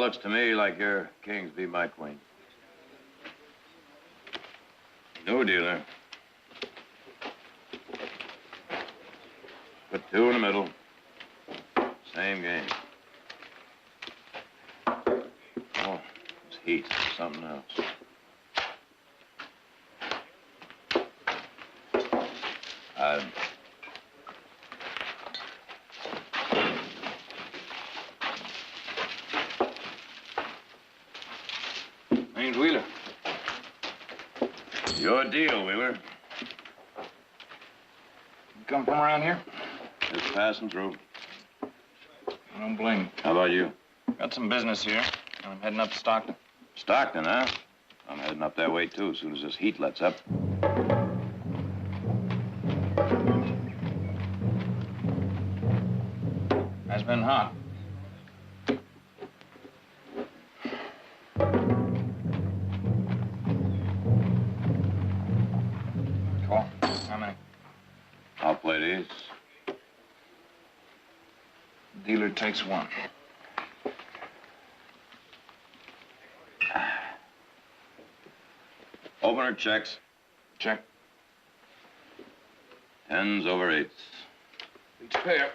looks to me like your kings be my queen. New dealer. Put two in the middle. Same game. Oh, it's Heath, something else. Name's Wheeler. Your deal, Wheeler. You come from around here? Just passing through. I don't blame you. How about you? Got some business here, and I'm heading up to Stockton. Stockton, huh? I'm heading up that way, too, as soon as this heat lets up. Has been hot. Call. How many? I'll play these. Dealer takes one. Opener checks. Check. 10s over 8s. Each pair.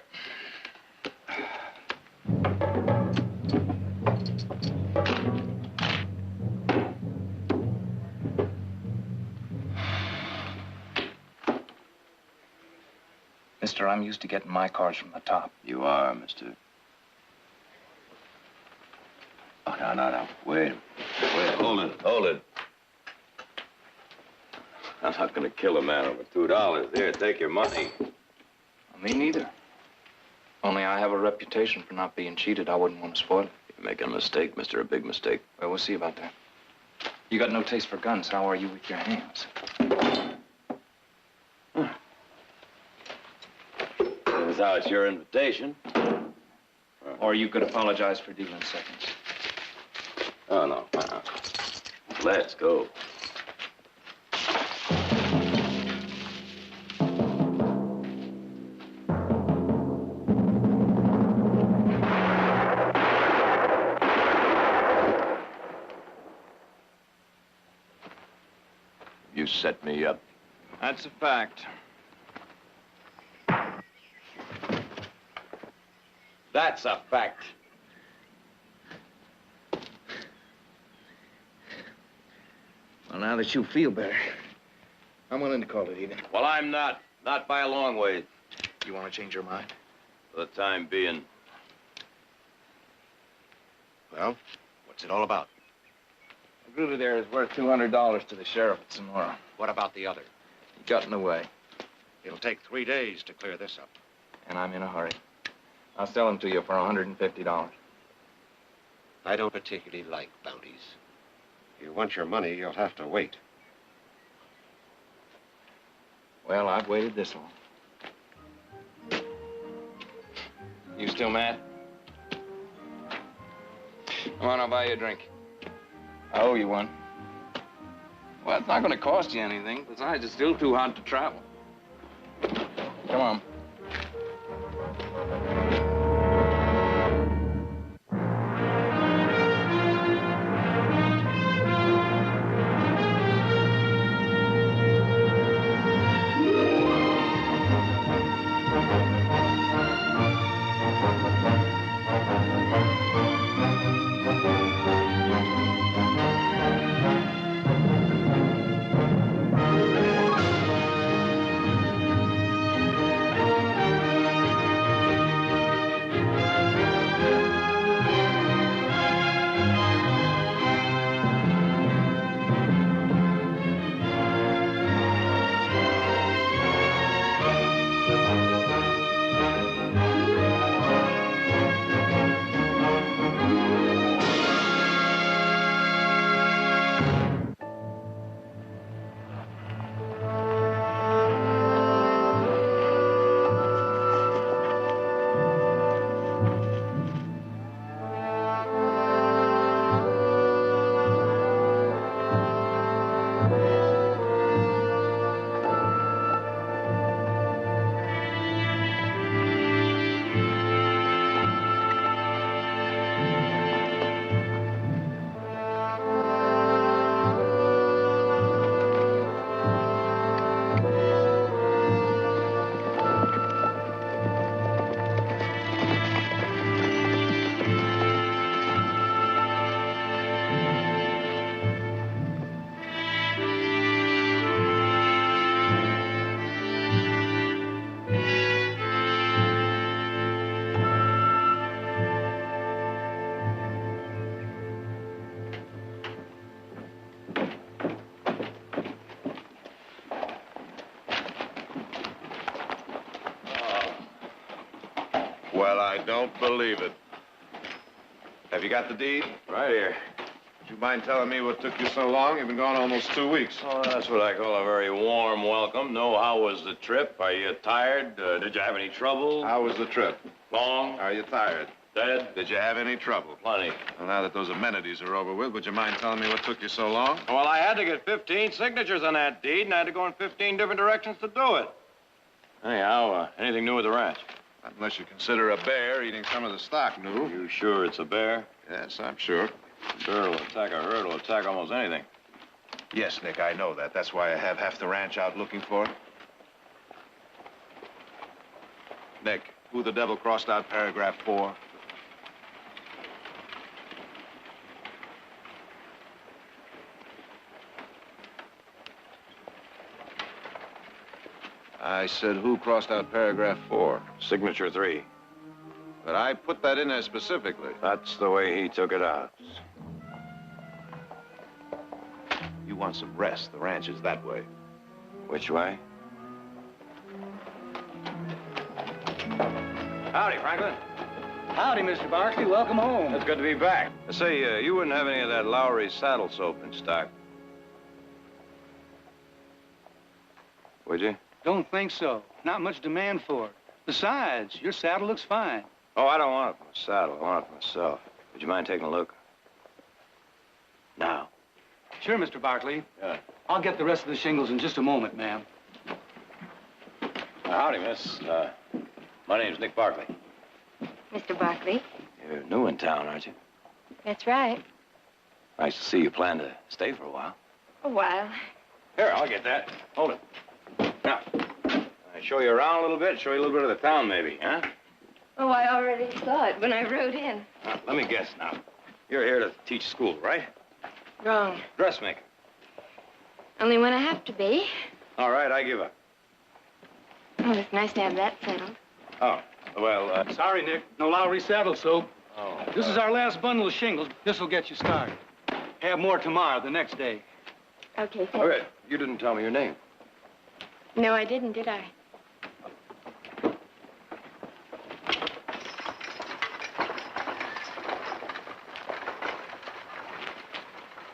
Mister, I'm used to getting my cards from the top. You are, mister. Oh, no. Wait, hold it. I'm not gonna kill a man over $2. Here, take your money. Me neither. Only I have a reputation for not being cheated. I wouldn't want to spoil it. You're making a mistake, mister, a big mistake. Well, we'll see about that. You got no taste for guns. How are you with your hands? Now it's your invitation. Or you could apologize for dealing seconds. Oh, no. Let's go. You set me up. That's a fact. That's a fact. Well, now that you feel better, I'm willing to call it even. Well, I'm not. Not by a long way. You want to change your mind? For the time being. Well, what's it all about? The Gruder there is worth $200 to the sheriff at Sonora. What about the other? He got in the way, It'll take 3 days to clear this up. and I'm in a hurry. I'll sell him to you for $150. I don't particularly like bounties. If you want your money, you'll have to wait. Well, I've waited this long. You still mad? Come on, I'll buy you a drink. I owe you one. Well, it's not going to cost you anything. Besides, it's still too hot to travel. Come on. Well, I don't believe it. Have you got the deed? Right here. Would you mind telling me what took you so long? You've been gone almost 2 weeks. Oh, that's what I call a very warm welcome. No, how was the trip? Are you tired? Did you have any trouble? How was the trip? Long? Are you tired? Dead? Did you have any trouble? Plenty. Well, now that those amenities are over with, would you mind telling me what took you so long? Well, I had to get 15 signatures on that deed, and I had to go in 15 different directions to do it. Anyhow, anything new with the ranch? Unless you consider a bear eating some of the stock new. You sure it's a bear? Yes, I'm sure. A bear will attack a herd, will attack almost anything. Yes, Nick, I know that. That's why I have half the ranch out looking for it. Nick, who the devil crossed out paragraph 4? I said, who crossed out paragraph 4? Signature 3. But I put that in there specifically. That's the way he took it out. You want some rest. The ranch is that way. Which way? Howdy, Franklin. Howdy, Mr. Barkley. Welcome home. It's good to be back. Say, you wouldn't have any of that Lowry saddle soap in stock, would you? Don't think so. Not much demand for it. Besides, your saddle looks fine. Oh, I don't want it for my saddle. I want it for myself. Would you mind taking a look? Now. Sure, Mr. Barkley. Yeah. I'll get the rest of the shingles in just a moment, ma'am. Howdy, miss. My name's Nick Barkley. Mr. Barkley? You're new in town, aren't you? That's right. Nice to see you plan to stay for a while. A while. Here, I'll get that. Hold it. Now, I show you around a little bit, show you a little bit of the town, maybe, huh? Oh, I already saw it when I rode in. Now, let me guess now. You're here to teach school, right? Wrong. Dressmaker. Only when I have to be. All right, I give up. Oh, it's nice to have that settled. Oh, well, Sorry, Nick. No Lowry saddle soap. Oh. This is our last bundle of shingles. This'll get you started. Have more tomorrow, the next day. Okay, thanks. Okay, you didn't tell me your name. No, I didn't, did I?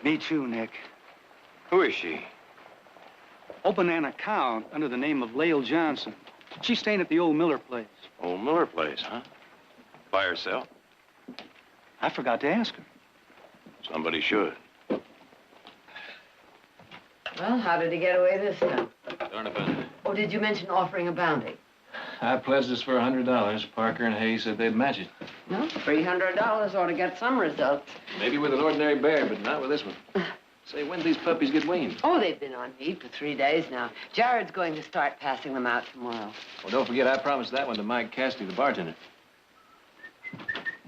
Me too, Nick. Who is she? Open an account under the name of Lael Johnson. She's staying at the old Miller place. Old Miller place, huh? By herself? I forgot to ask her. Somebody should. Well, how did he get away this time? Darn if I... Oh, did you mention offering a bounty? I pledged us for $100. Parker and Hayes said they'd match it. No, $300 ought to get some results. Maybe with an ordinary bear, but not with this one. Say, when do these puppies get weaned? Oh, they've been on feed for 3 days now. Jared's going to start passing them out tomorrow. Well, don't forget, I promised that one to Mike Cassidy, the bartender.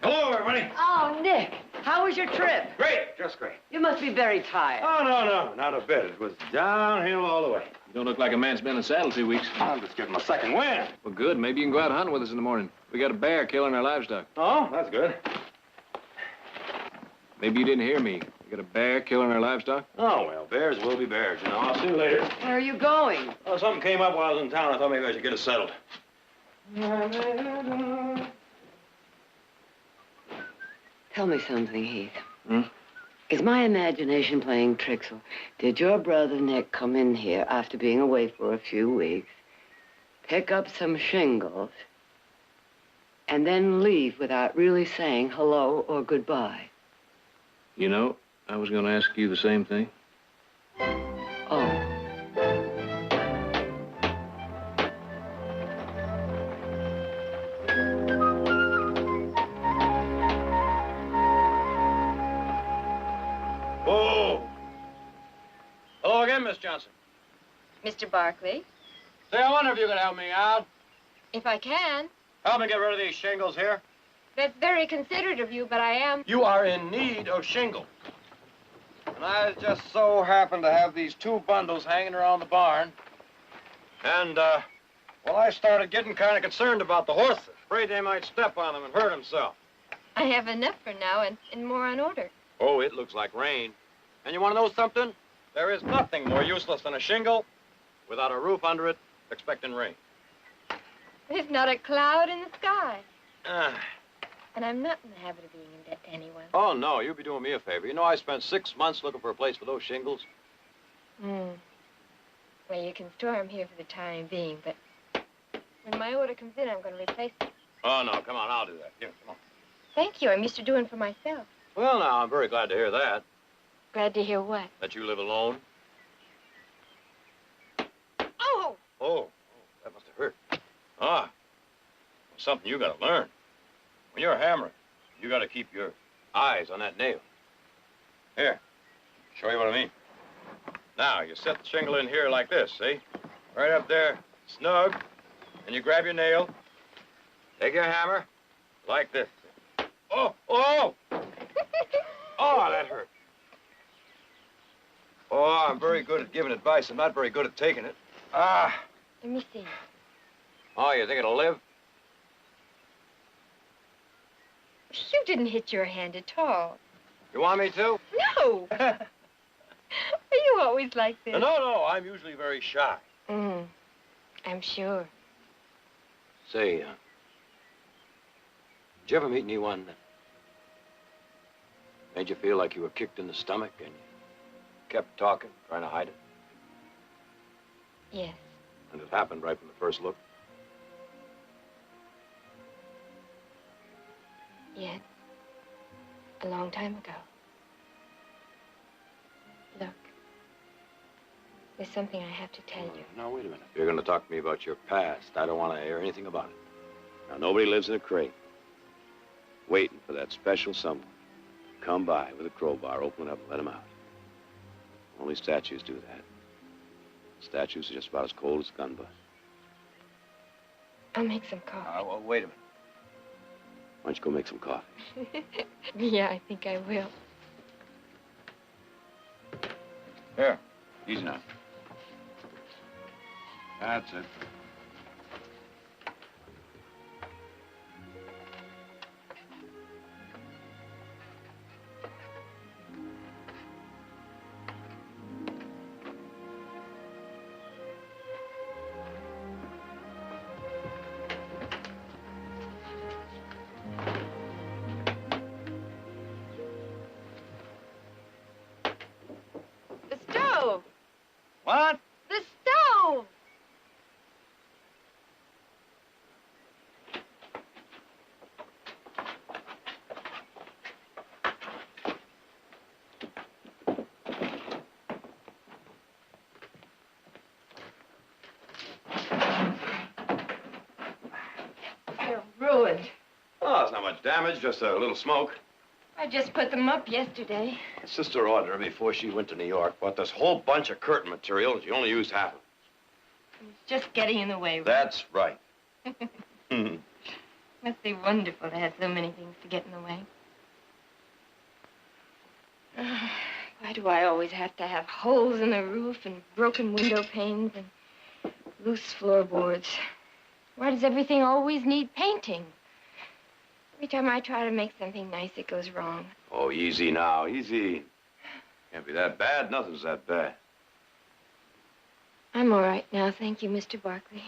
Hello, everybody. Oh, Nick, how was your trip? Great, just great. You must be very tired. Oh, no, not a bit. It was downhill all the way. You don't look like a man's been in the saddle 2 weeks. I'm just getting my second win. Well, good. Maybe you can go out hunting with us in the morning. We got a bear killing our livestock. Oh, that's good. Maybe you didn't hear me. We got a bear killing our livestock. Oh, well, bears will be bears, you know. I'll see you later. Where are you going? Oh, something came up while I was in town. I thought maybe I should get it settled. Tell me something, Heath. Hmm? Is my imagination playing tricks, or did your brother Nick come in here after being away for a few weeks, pick up some shingles, and then leave without really saying hello or goodbye? You know, I was going to ask you the same thing. Oh. Oh! Hello again, Miss Johnson. Mr. Barkley, Say, I wonder if you could help me out. if I can. Help me get rid of these shingles here. That's very considerate of you, but I am. You are in need of shingles. And I just so happen to have these 2 bundles hanging around the barn. And, well, I started getting kind of concerned about the horses. Afraid they might step on them and hurt themselves. I have enough for now and more on order. Oh, it looks like rain. And you want to know something? There is nothing more useless than a shingle without a roof under it, expecting rain. There's not a cloud in the sky. And I'm not in the habit of being in debt to anyone. Oh, no, you'll be doing me a favor. You know, I spent 6 months looking for a place for those shingles. Well, you can store them here for the time being, but when my order comes in, I'm going to replace them. Oh, no, come on, I'll do that. Here, come on. Thank you. I'm used to doing for myself. Well, now, I'm very glad to hear that. Glad to hear what? That you live alone. Oh! Oh, that must have hurt. Ah, something you gotta learn. When you're hammering, you gotta keep your eyes on that nail. Here, show you what I mean. Now, you set the shingle in here like this, see? Right up there, snug, and you grab your nail, take your hammer, like this. Oh, oh! Oh, that hurt. Oh, I'm very good at giving advice. I'm not very good at taking it. Ah. Let me see. Oh, you think it'll live? You didn't hit your hand at all. You want me to? No! Are you always like this? No, I'm usually very shy. I'm sure. Say, did you ever meet anyone that made you feel like you were kicked in the stomach and you kept talking, trying to hide it? Yes. And it happened right from the first look? Yes. A long time ago. Look. There's something I have to tell you. Now, wait a minute. If you're going to talk to me about your past, I don't want to hear anything about it. Now, nobody lives in a crate, waiting for that special someone to come by with a crowbar, open it up, and let him out. Only statues do that. Statues are just about as cold as gun butts. I'll make some coffee. Well, wait a minute. Why don't you go make some coffee? Yeah, I think I will. Here. Easy now. That's it. The stove! What? The stove! They're ruined. Oh, it's not much damage, just a little smoke. I just put them up yesterday. My sister ordered before she went to New York, bought this whole bunch of curtain material, and she only used half of it. It's just getting in the way. That's right. Must be wonderful to have so many things to get in the way. Why do I always have to have holes in the roof and broken window panes and loose floorboards? Why does everything always need painting? Every time I try to make something nice, it goes wrong. Oh, easy now, easy. Can't be that bad. Nothing's that bad. I'm all right now, thank you, Mr. Barkley.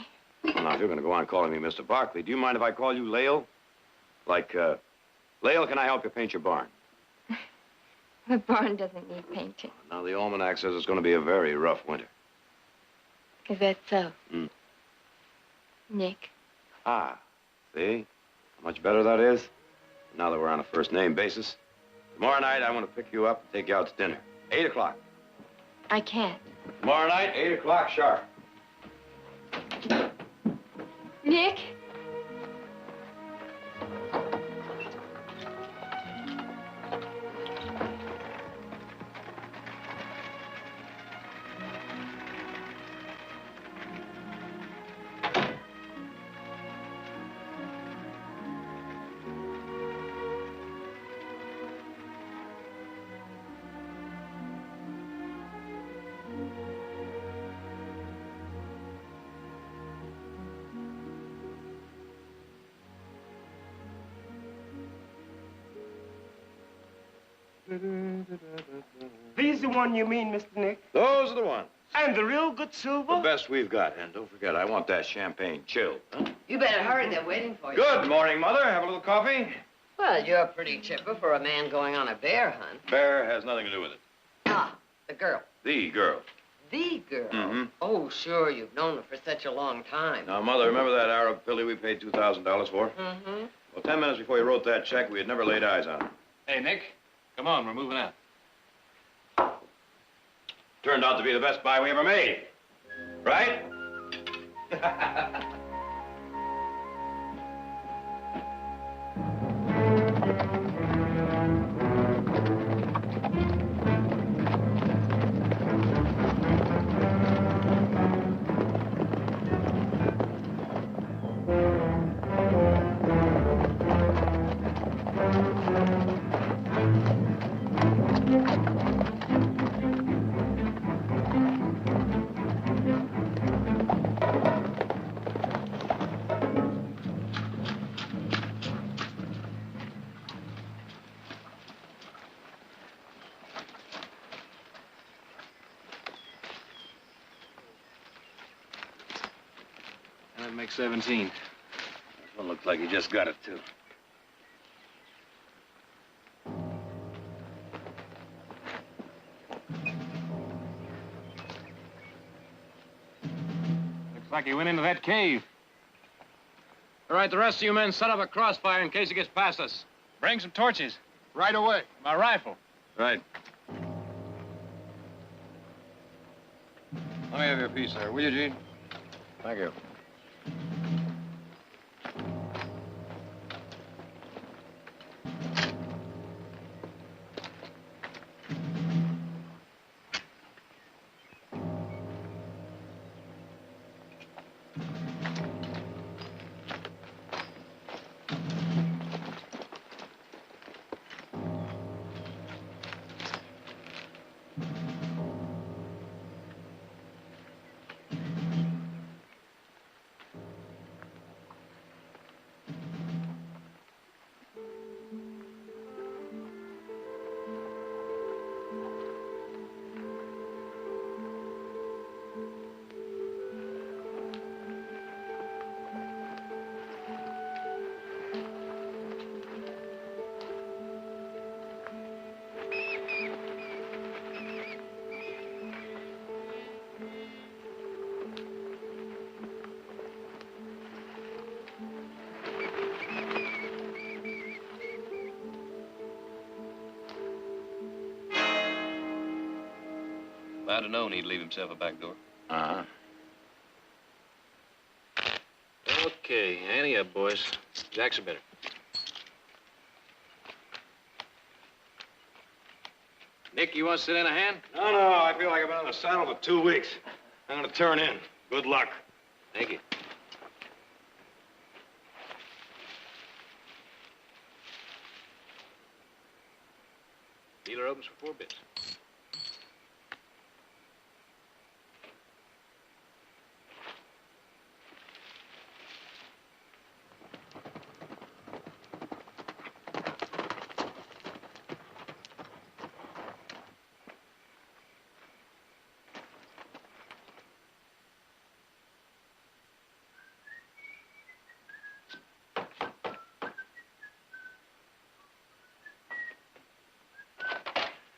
Well, now, if you're going to go on calling me Mr. Barkley, do you mind if I call you Lael? Like, Lael, can I help you paint your barn? The barn doesn't need painting. Now, the almanac says it's going to be a very rough winter. Is that so? Nick. Ah, see? How much better that is? Now that we're on a first-name basis. Tomorrow night, I want to pick you up and take you out to dinner. 8 o'clock. I can't. Tomorrow night, 8 o'clock sharp. Nick? These the one you mean, Mr. Nick? Those are the ones. And the real good silver? The best we've got. And don't forget, I want that champagne chilled. Huh? You better hurry. They're waiting for you. Good morning, Mother. Have a little coffee? Well, you're pretty chipper for a man going on a bear hunt. Bear has nothing to do with it. Ah, the girl. The girl. The girl? Mm-hmm. Oh, sure. You've known her for such a long time. Now, Mother, remember that Arab filly we paid $2,000 for? Mm-hmm. Well, 10 minutes before you wrote that check, we had never laid eyes on her. Hey, Nick, come on, we're moving out. Turned out to be the best buy we ever made. Right? That makes 17. This one looks like he just got it, too. Looks like he went into that cave. All right, the rest of you men set up a crossfire in case he gets past us. Bring some torches. Right away. My rifle. Right. Let me have your piece there, will you, Gene? Thank you. If I'd have known he'd leave himself a back door. Uh-huh. Okay, ante up, boys. Jacks are better. Nick, you want to sit in a hand? No, no, I feel like I've been on the saddle for 2 weeks. I'm gonna turn in. Good luck. Thank you. Dealer opens for 4 bits.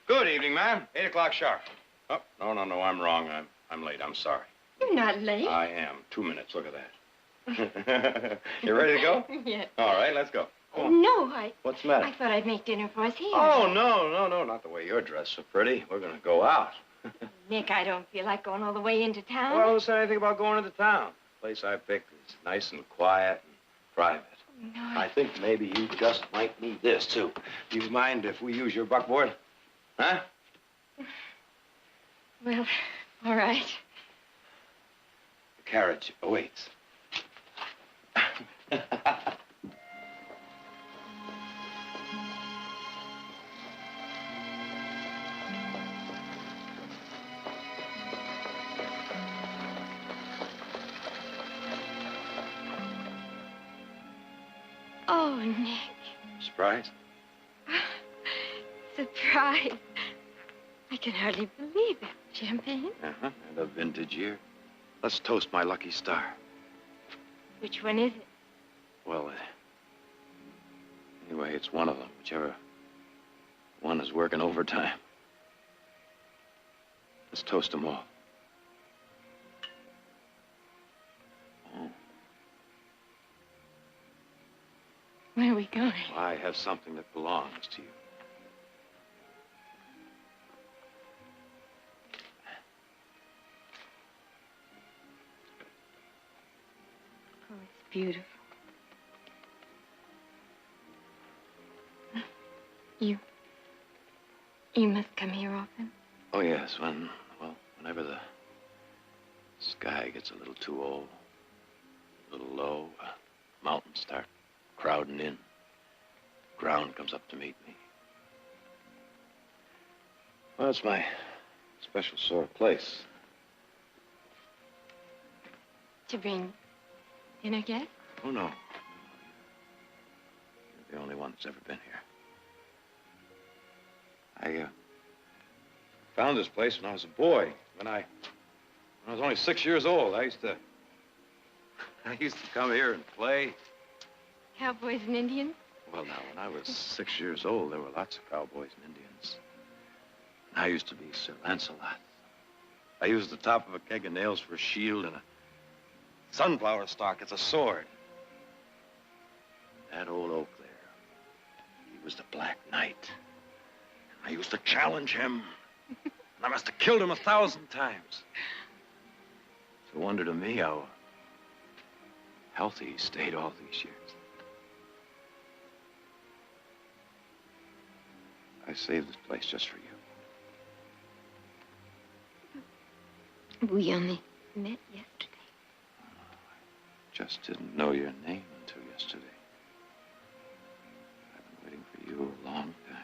Good evening, ma'am. 8 o'clock sharp. Oh, no, I'm wrong. I'm late. I'm sorry. You're not late. I am. 2 minutes. Look at that. You ready to go? Yeah. All right, let's go. No, What's the matter? I thought I'd make dinner for us here. Oh, no, not the way you're dressed so pretty. We're gonna go out. Nick, I don't feel like going all the way into town. Well, who said anything about going into town? The place I picked is nice and quiet and private. No, I think maybe you just might need this, too. Do you mind if we use your buckboard? Huh? Well, all right. The carriage awaits. Oh, Nick. Surprise? Surprise. I can hardly believe it. Champagne? Uh-huh, and a vintage year. Let's toast my lucky star. Which one is it? Well, anyway, it's one of them, whichever one is working overtime. Let's toast them all. Oh. Where are we going? I have something that belongs to you. Oh, it's beautiful. You must come here often. Oh, yes, whenever the sky gets a little too old, a little low, mountains start crowding in. Ground comes up to meet me. Well, it's my special sort of place. To bring dinner guests? Oh, no. You're the only one that's ever been here. I found this place when I was a boy. When I was only 6 years old, I used to come here and play. Cowboys and Indians? Well, now, when I was 6 years old, there were lots of cowboys and Indians. And I used to be Sir Lancelot. I used the top of a keg of nails for a shield and a sunflower stalk as a sword. That old oak there, he was the Black Knight. I used to challenge him. And I must have killed him 1,000 times. It's a wonder to me how healthy he stayed all these years. I saved this place just for you. We only met yesterday. Just didn't know your name until yesterday. I've been waiting for you a long time.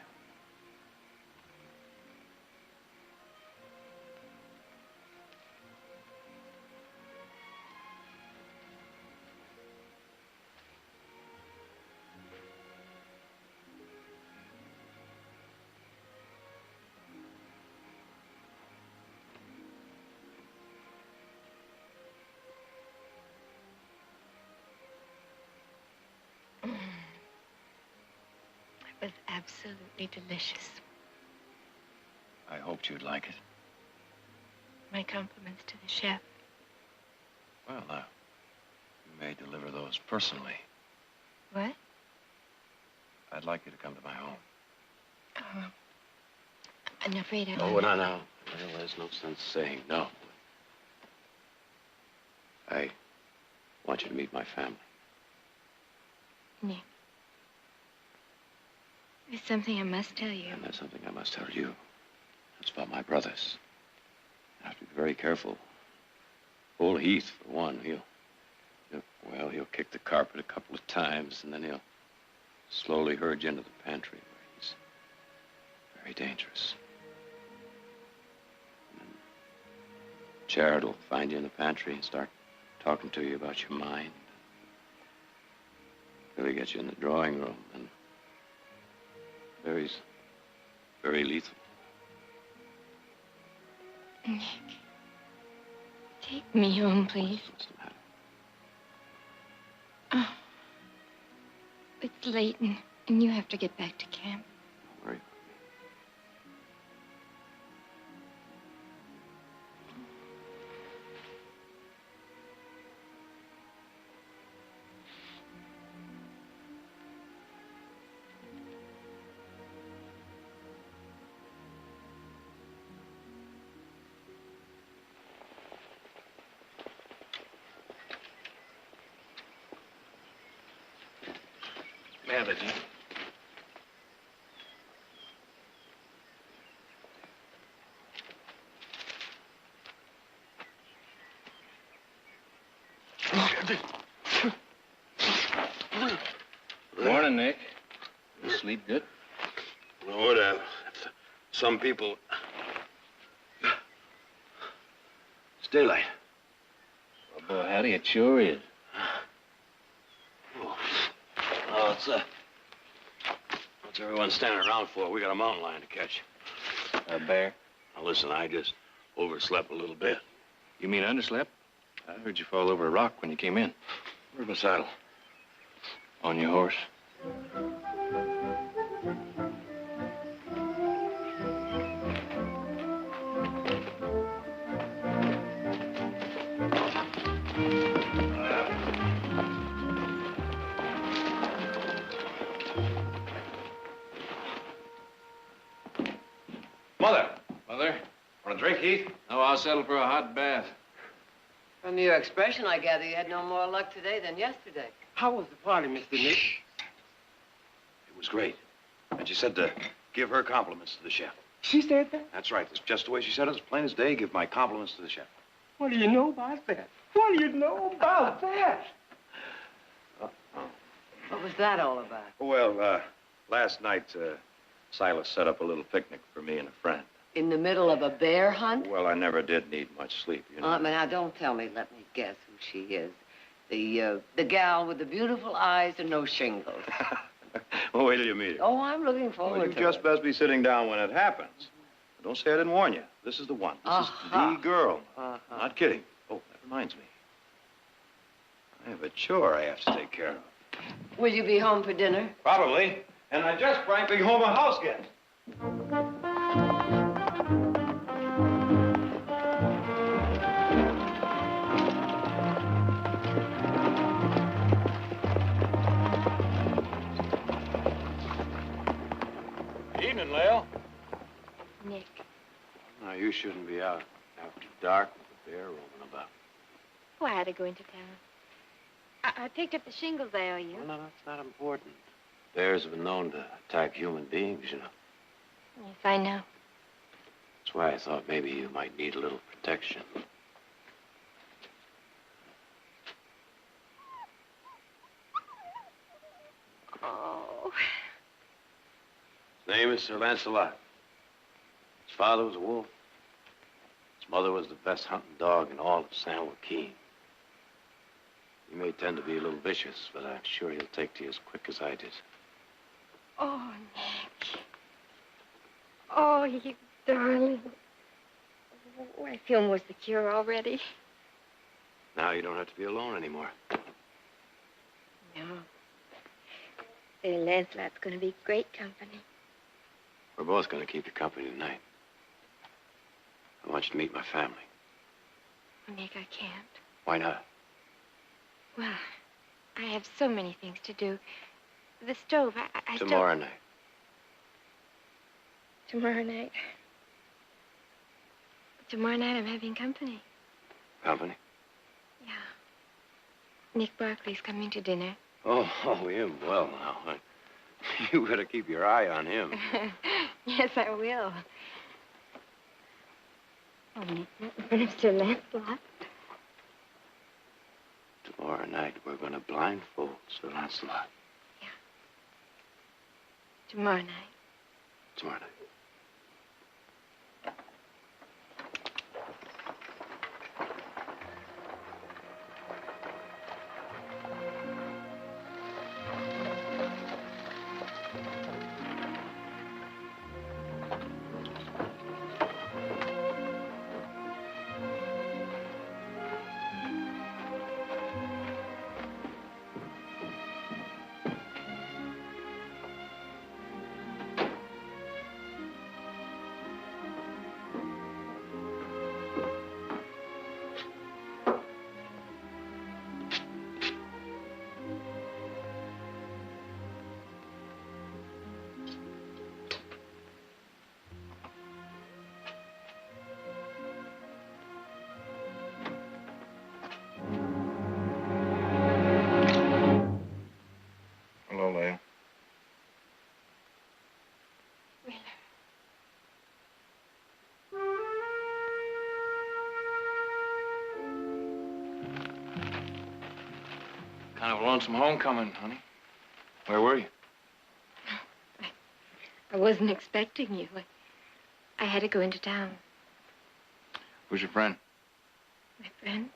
It was absolutely delicious. I hoped you'd like it. My compliments to the chef. Well, now, you may deliver those personally. What? I'd like you to come to my home. Oh, I'm afraid I Oh, no. Well, there's no sense saying no. I want you to meet my family. Nick. There's something I must tell you. And there's something I must tell you. It's about my brothers. I have to be very careful. Old Heath, for one, he'll kick the carpet a couple of times, and then he'll slowly herd you into the pantry where he's very dangerous. And then Jared will find you in the pantry and start talking to you about your mind. He'll get you in the drawing room, and Barry's very lethal. Nick, take me home, please. What's the matter? Oh, it's late, and you have to get back to camp. Don't worry. Have it, Dean. Morning, Nick. You sleep good? Lord, some people... It's daylight. Oh, boy, howdy, it sure is. Oh, what's everyone standing around for? We got a mountain lion to catch. A bear? Now, listen, I just overslept a little bit. You mean underslept? I heard you fall over a rock when you came in. Where's my saddle? On your horse. Mother. Want a drink, Heath? No, I'll settle for a hot bath. From your expression, I gather you had no more luck today than yesterday. How was the party, Mr. Nick? It was great. And she said to give her compliments to the chef. She said that? That's right. That's just the way she said it. As plain as day. Give my compliments to the chef. What do you know about that? What do you know about that? What was that all about? Well, last night, Silas set up a little picnic for me and a friend. In the middle of a bear hunt? Well, I never did need much sleep, you know. Now, don't tell me. Let me guess who she is. The gal with the beautiful eyes and no shingles. Well, wait till you meet her. Oh, I'm looking forward Well, you to just it. best be sitting down when it happens. Don't say I didn't warn you. This is the one. This is the girl. Not kidding. Oh, that reminds me. I have a chore I have to take care of. Will you be home for dinner? Probably. And I just frankly home a house guest. Evening, Lil. Nick. No, you shouldn't be out after dark with a bear roaming about. Oh, I had to go into town. I picked up the shingles I owe you. Well, no, that's not important. Bears have been known to attack human beings, you know. Yes, I know. That's why I thought maybe you might need a little protection. Oh. His name is Sir Lancelot. His father was a wolf. His mother was the best hunting dog in all of San Joaquin. He may tend to be a little vicious, but I'm sure he'll take to you as quick as I did. Oh, Nick. Oh, you darling. Oh, I feel more secure already. Now you don't have to be alone anymore. No. Sir Lancelot's going to be great company. We're both going to keep you company tonight. I want you to meet my family. Oh, Nick, I can't. Why not? Well, I have so many things to do. The stove, I Tomorrow night. Tomorrow night. Tomorrow night I'm having company. Company? Yeah. Nick Barkley's coming to dinner. Oh, him. Well, now, you better keep your eye on him. Yes, I will. Oh, Nick, Sir Lancelot. Tomorrow night, we're going to blindfold Sir Lancelot. Yeah. Tomorrow night. Tomorrow night. Hello, Lil. Kind of a lonesome homecoming, honey. Where were you? I wasn't expecting you. I had to go into town. Who's your friend? My friend?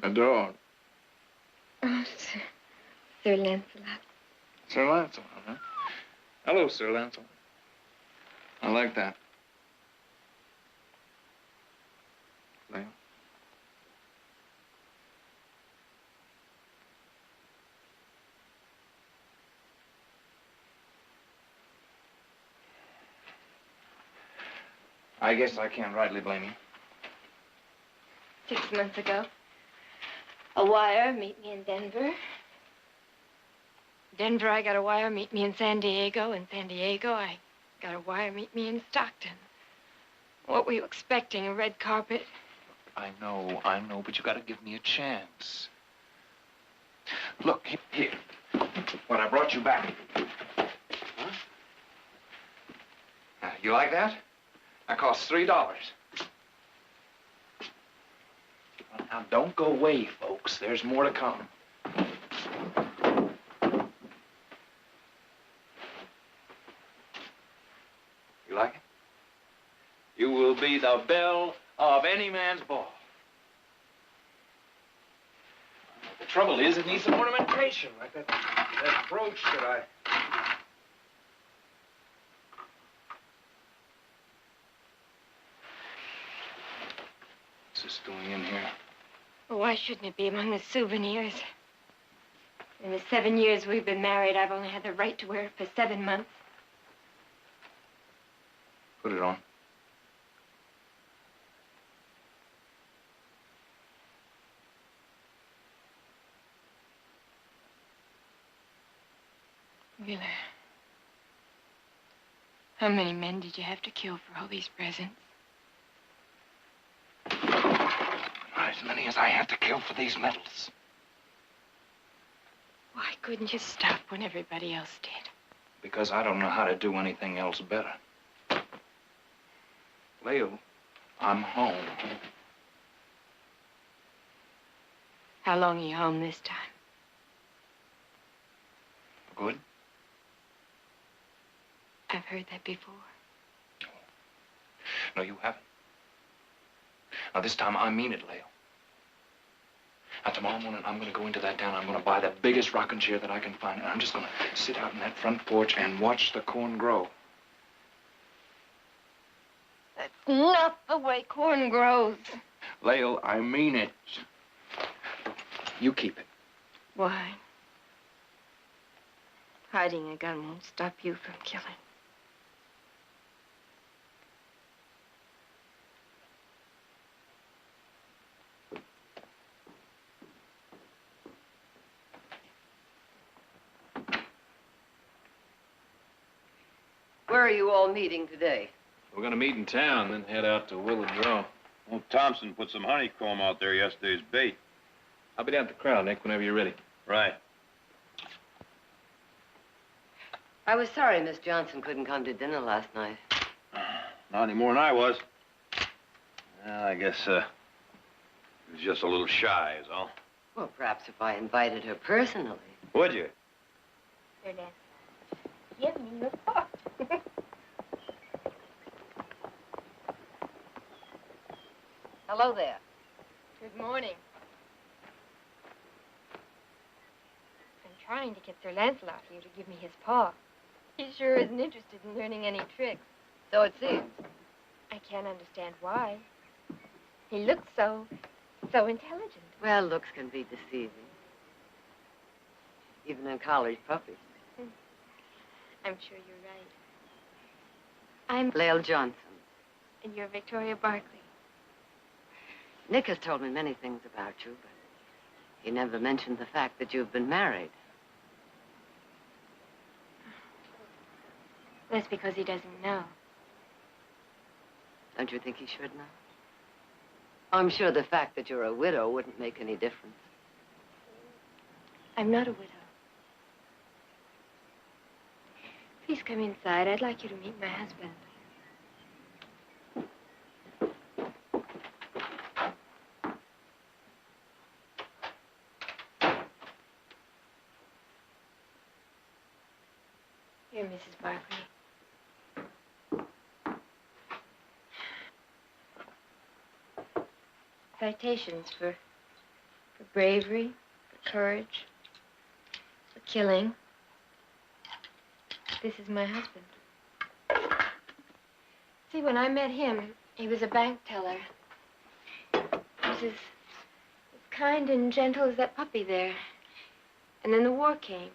A dog. Oh, Sir Lancelot. Sir Lancelot, huh? Hello, Sir Lancelot. I like that. I guess I can't rightly blame you. 6 months ago. A wire, meet me in Denver. Denver, I got a wire, meet me in San Diego. In San Diego, I got a wire, meet me in Stockton. What were you expecting, a red carpet? I know, but you gotta give me a chance. Look, here. What, I brought you back. Huh? You like that? That costs $3. Now, don't go away, folks. There's more to come. You like it? You will be the belle of any man's ball. The trouble is, it needs some ornamentation, like that brooch that I... What's this doing in here? Well, why shouldn't it be among the souvenirs? In the 7 years we've been married, I've only had the right to wear it for 7 months. Put it on. Wheeler, how many men did you have to kill for all these presents? Not as many as I had to kill for these medals. Why couldn't you stop when everybody else did? Because I don't know how to do anything else better. Leo, I'm home. How long are you home this time? Good? I've heard that before. No, you haven't. Now, this time, I mean it, Leo. Now, tomorrow morning, I'm going to go into that town. I'm going to buy the biggest rocking chair that I can find, and I'm just going to sit out in that front porch and watch the corn grow. That's not the way corn grows. Leo, I mean it. You keep it. Why? Hiding a gun won't stop you from killing. Where are you all meeting today? We're gonna meet in town, then head out to Willow Draw. Well, Thompson put some honeycomb out there yesterday's bait. I'll be down at the crowd, Nick, whenever you're ready. Right. I was sorry Miss Johnson couldn't come to dinner last night. Not any more than I was. Well, I guess, he was just a little shy, is all. Well, perhaps if I invited her personally. Would you? There, Dan. Give me the fork. Hello there. Good morning. I'm trying to get Sir Lancelot here to give me his paw. He sure isn't interested in learning any tricks. So it seems. I can't understand why. He looks so intelligent. Well, looks can be deceiving. Even in college puppies. I'm sure you're right. I'm Lale Johnson. And you're Victoria Barkley. Nick has told me many things about you, but he never mentioned the fact that you've been married. That's because he doesn't know. Don't you think he should know? I'm sure the fact that you're a widow wouldn't make any difference. I'm not a widow. Please come inside. I'd like you to meet my husband. Here, Mrs. Barkley. Citations for bravery, for courage, for killing. This is my husband. See, when I met him, he was a bank teller. He was as kind and gentle as that puppy there. And then the war came.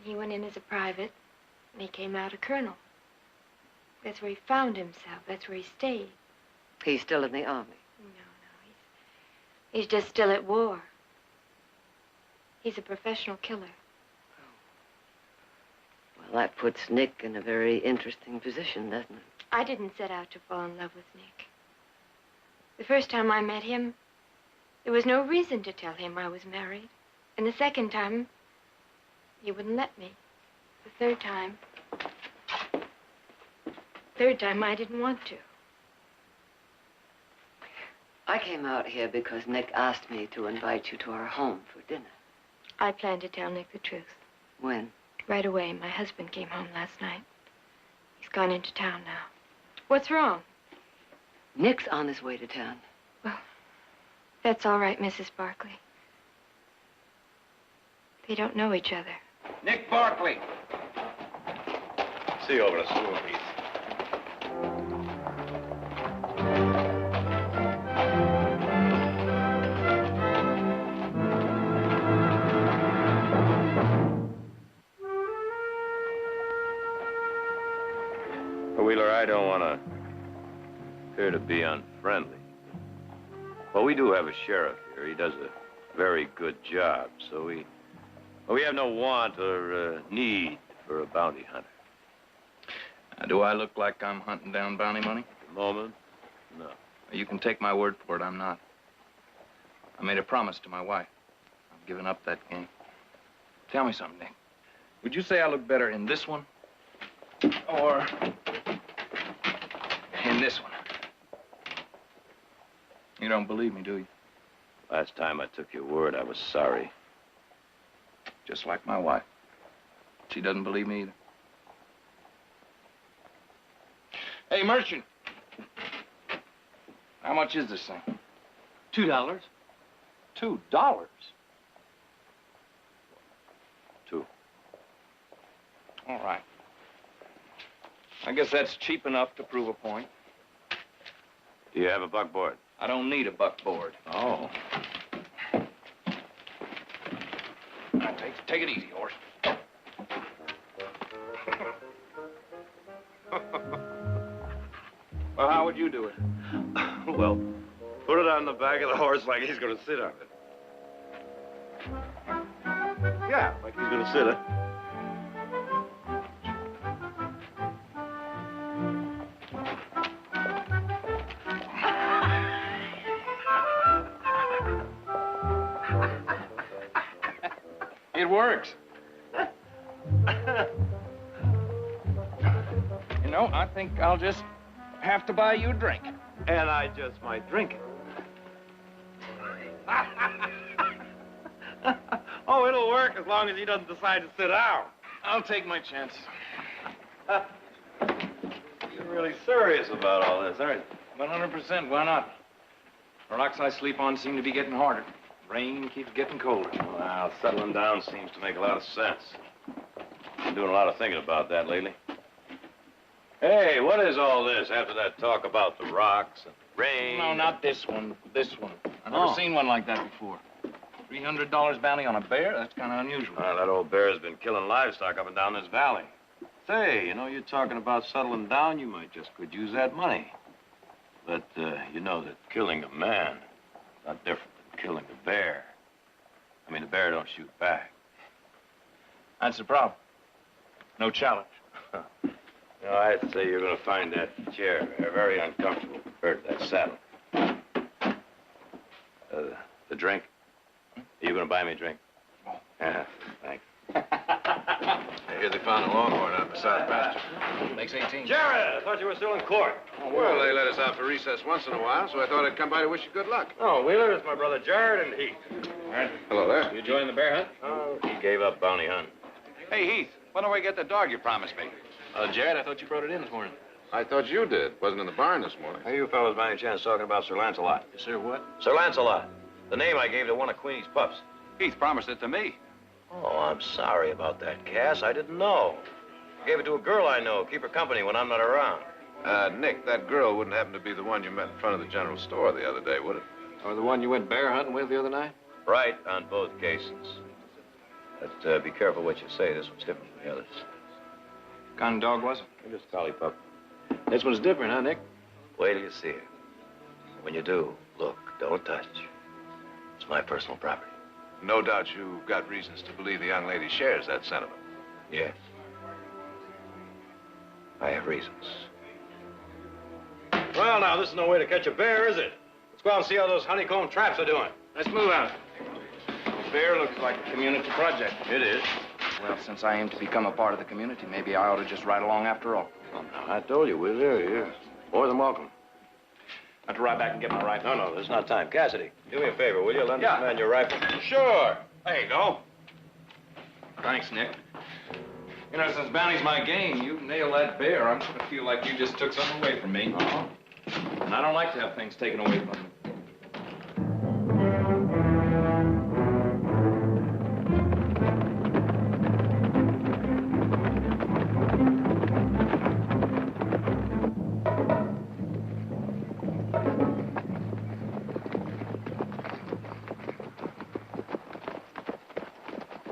He went in as a private, and he came out a colonel. That's where he found himself. That's where he stayed. He's still in the army. No. He's just still at war. He's a professional killer. Well, that puts Nick in a very interesting position, doesn't it? I didn't set out to fall in love with Nick. The first time I met him, there was no reason to tell him I was married. And the second time, he wouldn't let me. The third time I didn't want to. I came out here because Nick asked me to invite you to our home for dinner. I planned to tell Nick the truth. When? Right away. My husband came home last night. He's gone into town now. What's wrong? Nick's on his way to town. Well, that's all right, Mrs. Barkley. They don't know each other. Nick Barkley. See you over the saloon, Heath. Wheeler, I don't want to appear to be unfriendly. Well, we do have a sheriff here. He does a very good job, so we have no want or need for a bounty hunter. Now, do I look like I'm hunting down bounty money? At the moment, no. You can take my word for it, I'm not. I made a promise to my wife. I've given up that game. Tell me something, Nick. Would you say I look better in this one or in this one? You don't believe me, do you? Last time I took your word, I was sorry. Just like my wife. She doesn't believe me either. Hey, merchant. How much is this thing? $2. $2? Two. All right. I guess that's cheap enough to prove a point. Do you have a buckboard? I don't need a buckboard. Oh. Now, take it easy, horse. Well, how would you do it? Well, put it on the back of the horse like he's going to sit on it. Yeah, like he's going to sit on it. It works. You know, I think I'll just have to buy you a drink. And I just might drink it. Oh, it'll work as long as he doesn't decide to sit down. I'll take my chances. You're really serious about all this, aren't you? 100%, why not? The rocks I sleep on seem to be getting harder. Rain keeps getting colder. Well, settling down seems to make a lot of sense. Been doing a lot of thinking about that lately. Hey, what is all this after that talk about the rocks and the rain? No, not this one. This one. I've never seen one like that before. $300 bounty on a bear? That's kind of unusual. Well, that old bear's been killing livestock up and down this valley. Say, you know, you're talking about settling down. You might just could use that money. But, you know that killing a man is not different than killing a bear. I mean, the bear don't shoot back. That's the problem. No challenge. You know, I'd say you're going to find that chair very uncomfortable compared to that saddle. The drink? Are you going to buy me a drink? Yeah, thanks. I hear they found a longhorn out beside the pasture. Makes 18. Jared, I thought you were still in court. Well, they let us out for recess once in a while, so I thought I'd come by to wish you good luck. Oh, Wheeler, it's my brother Jared and Heath. Hello there. You joining the bear hunt? Oh, he gave up bounty hunting. Hey, Heath, when do I get the dog you promised me? Jared, I thought you brought it in this morning. I thought you did. Wasn't in the barn this morning. Are you fellas by any chance talking about Sir Lancelot? Sir, what? Sir Lancelot, the name I gave to one of Queenie's pups. Heath promised it to me. Oh, I'm sorry about that, Cass. I didn't know. I gave it to a girl I know. Keep her company when I'm not around. Nick, that girl wouldn't happen to be the one you met in front of the general store the other day, would it? Or the one you went bear hunting with the other night? Right on both cases. But be careful what you say. This one's different from the others. What kind of dog was it? Just a collie pup. This one's different, huh, Nick? Wait till you see it. When you do, look, don't touch. It's my personal property. No doubt you've got reasons to believe the young lady shares that sentiment. Yes. I have reasons. Well, now, this is no way to catch a bear, is it? Let's go out and see how those honeycomb traps are doing. Let's move out. Bear looks like a community project. It is. Well, since I aim to become a part of the community, maybe I ought to just ride along after all. Oh, no, I told you, Wheeler, you're more than welcome. I have to ride back and get my rifle. No, there's not time. Cassidy, do me a favor, will you? Lend Yeah. this man your rifle. Sure. There you go. Thanks, Nick. You know, since bounty's my game, you nail that bear, I'm gonna feel like you just took something away from me. Uh-huh. And I don't like to have things taken away from me.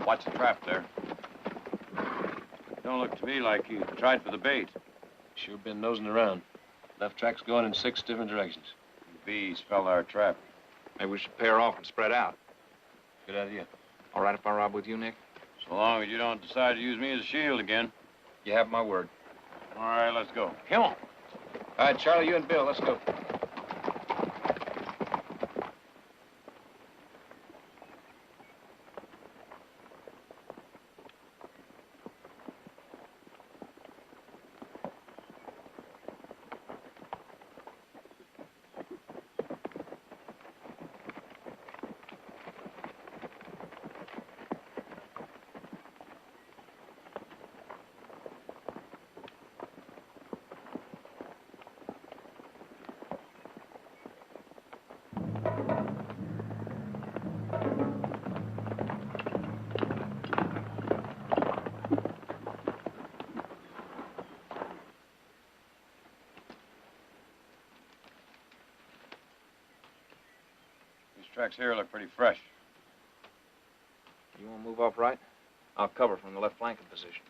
Watch the trap there. Don't look to me like you tried for the bait. Sure been nosing around. Left tracks going in 6 different directions. The bees fell our trap. Maybe we should pair off and spread out. Good idea. All right if I ride with you, Nick? So long as you don't decide to use me as a shield again. You have my word. All right, let's go. Come on. All right, Charlie, you and Bill, let's go. These tracks here look pretty fresh. You want to move off right? I'll cover from the left flanking position.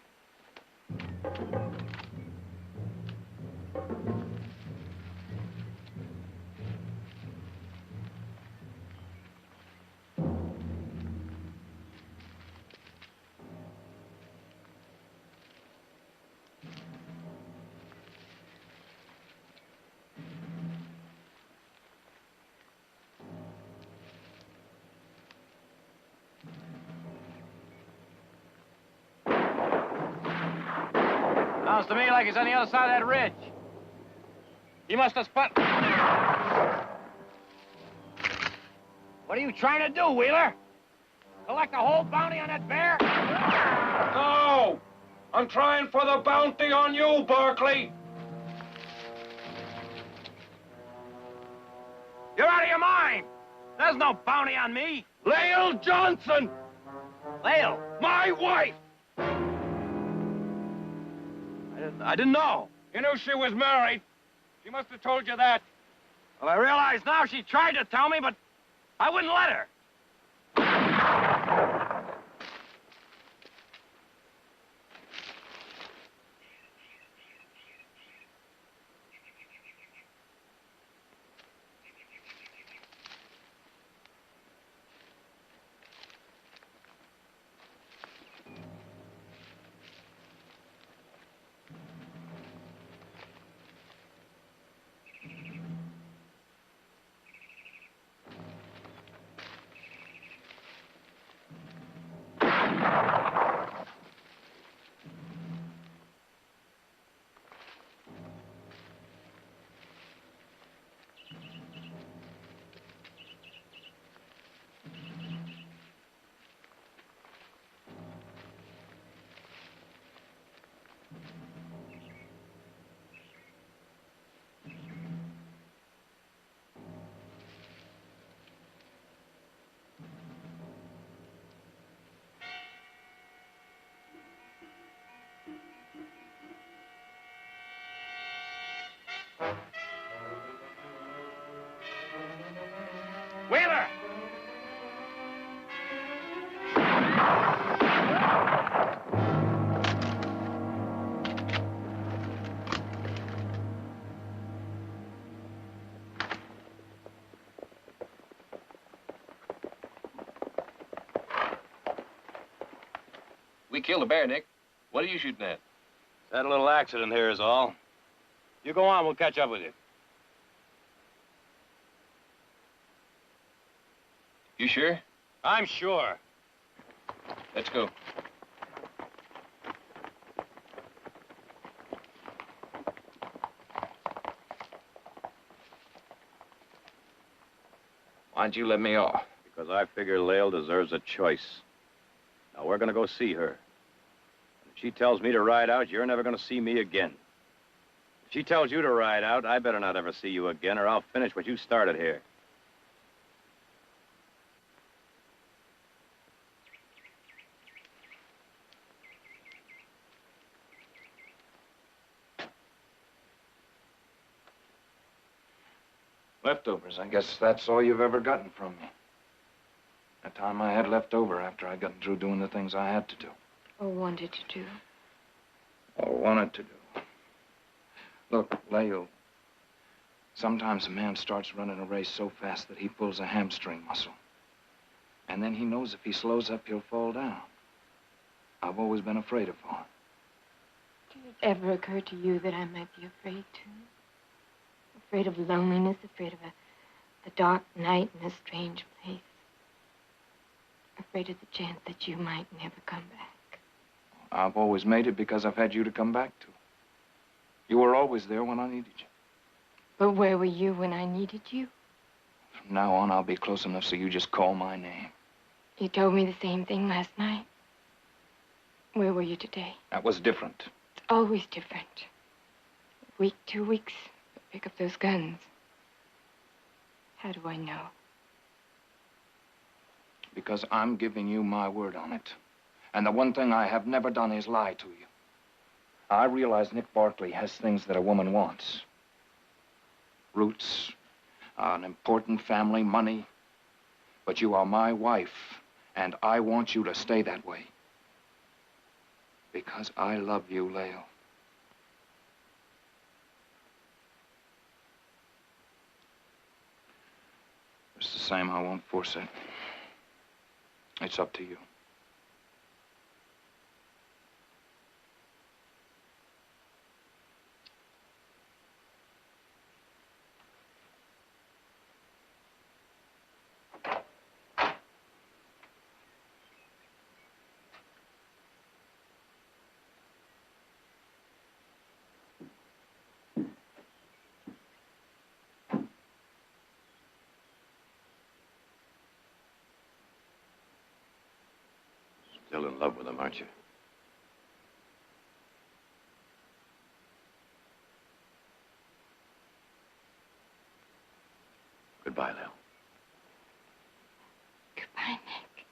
Sounds to me like he's on the other side of that ridge. He must have spot. What are you trying to do, Wheeler? Collect the whole bounty on that bear? No! I'm trying for the bounty on you, Barkley. You're out of your mind. There's no bounty on me. Lael Johnson! Lael, My wife! I didn't know. You knew she was married. She must have told you that. Well, I realize now she tried to tell me, but I wouldn't let her. We killed a bear, Nick. What are you shooting at? Had a little accident here is all. You go on, we'll catch up with you. You sure? I'm sure. Let's go. Why'd you let me off? Because I figure Lael deserves a choice. Now, we're gonna go see her. If she tells me to ride out, you're never gonna see me again. If she tells you to ride out, I better not ever see you again, or I'll finish what you started here. Leftovers. I guess that's all you've ever gotten from me. That time I had left over after I'd gotten through doing the things I had to do. Or wanted to do. Or wanted to do. Look, Lael, sometimes a man starts running a race so fast that he pulls a hamstring muscle. And then he knows if he slows up, he'll fall down. I've always been afraid of falling. Did it ever occur to you that I might be afraid, too? Afraid of loneliness, afraid of a dark night in a strange place. Afraid of the chance that you might never come back. I've always made it because I've had you to come back to. You were always there when I needed you. But where were you when I needed you? From now on, I'll be close enough so you just call my name. You told me the same thing last night. Where were you today? That was different. It's always different. A week, 2 weeks, pick up those guns. How do I know? Because I'm giving you my word on it. And the one thing I have never done is lie to you. I realize Nick Barkley has things that a woman wants. Roots, an important family, money. But you are my wife, and I want you to stay that way. Because I love you, Lael. It's the same, I won't force it. It's up to you. Still in love with him, aren't you? Goodbye, Lael. Goodbye, Nick.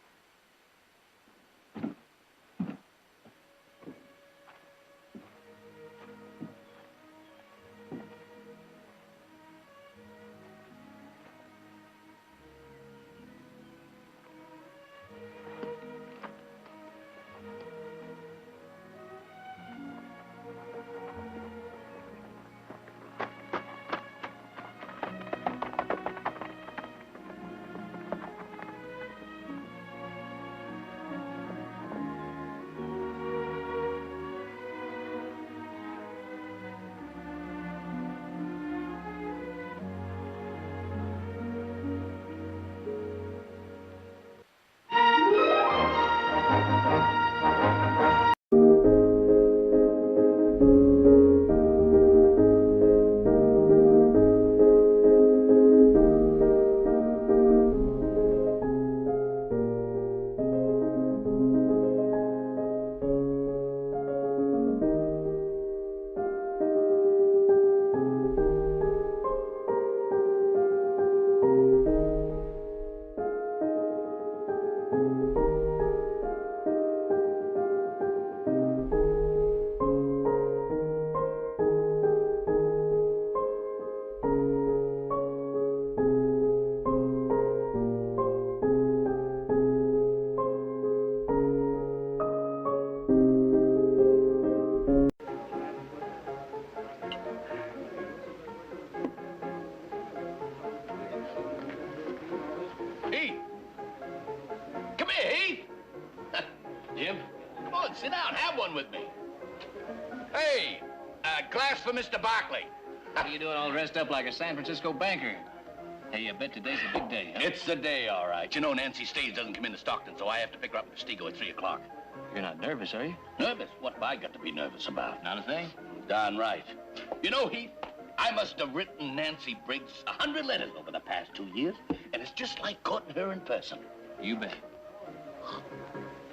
Hey, a glass for Mr. Barkley. What are you doing all dressed up like a San Francisco banker? Hey, I bet today's a big day, huh? It's the day, all right. You know Nancy Stage doesn't come into Stockton, so I have to pick her up at the Stego at 3 o'clock. You're not nervous, are you? Nervous? What have I got to be nervous about? Not a thing? Darn right. You know, Heath, I must have written Nancy Briggs 100 letters over the past 2 years, and it's just like courting her in person. You bet.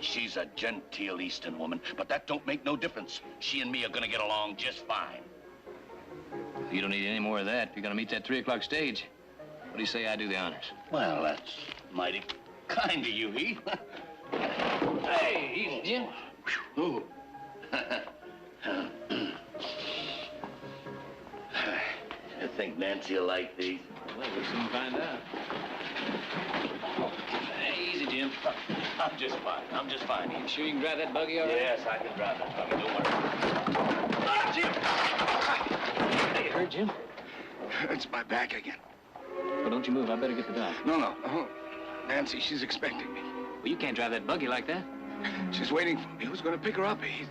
She's a genteel Eastern woman, but that don't make no difference. She and me are gonna get along just fine. You don't need any more of that if you're gonna meet that 3 o'clock stage. What do you say I do the honors? Well, that's mighty kind of you, Heath. Hey, easy, Jim. Ooh. I think Nancy'll like these. Well, we'll soon find out. Hey, easy, Jim. I'm just fine. I'm just fine. You sure you can drive that buggy all right? Yes, I can drive that buggy. Don't worry. Ah, Jim! Hey, you hurt, Jim? It's my back again. Well, don't you move. I better get the doc. No. Nancy, she's expecting me. Well, you can't drive that buggy like that. She's waiting for me. Who's going to pick her up, Heath?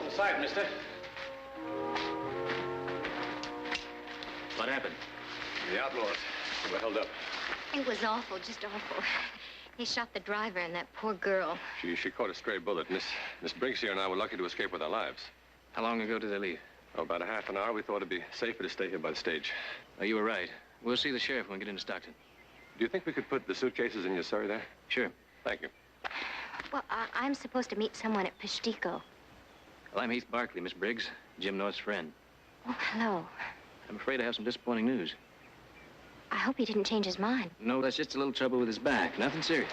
Inside, mister. What happened? The outlaws were held up. It was awful, just awful. They shot the driver and that poor girl. She caught a stray bullet. Miss Briggs here and I were lucky to escape with our lives. How long ago did they leave? Oh, about a half an hour. We thought it'd be safer to stay here by the stage. Oh, you were right. We'll see the sheriff when we get into Stockton. Do you think we could put the suitcases in your surrey there? Sure. Thank you. Well, I'm supposed to meet someone at Pishtico. Well, I'm Heath Barkley, Miss Briggs, Jim North's friend. Oh, hello. I'm afraid I have some disappointing news. I hope he didn't change his mind. No, that's just a little trouble with his back. Nothing serious.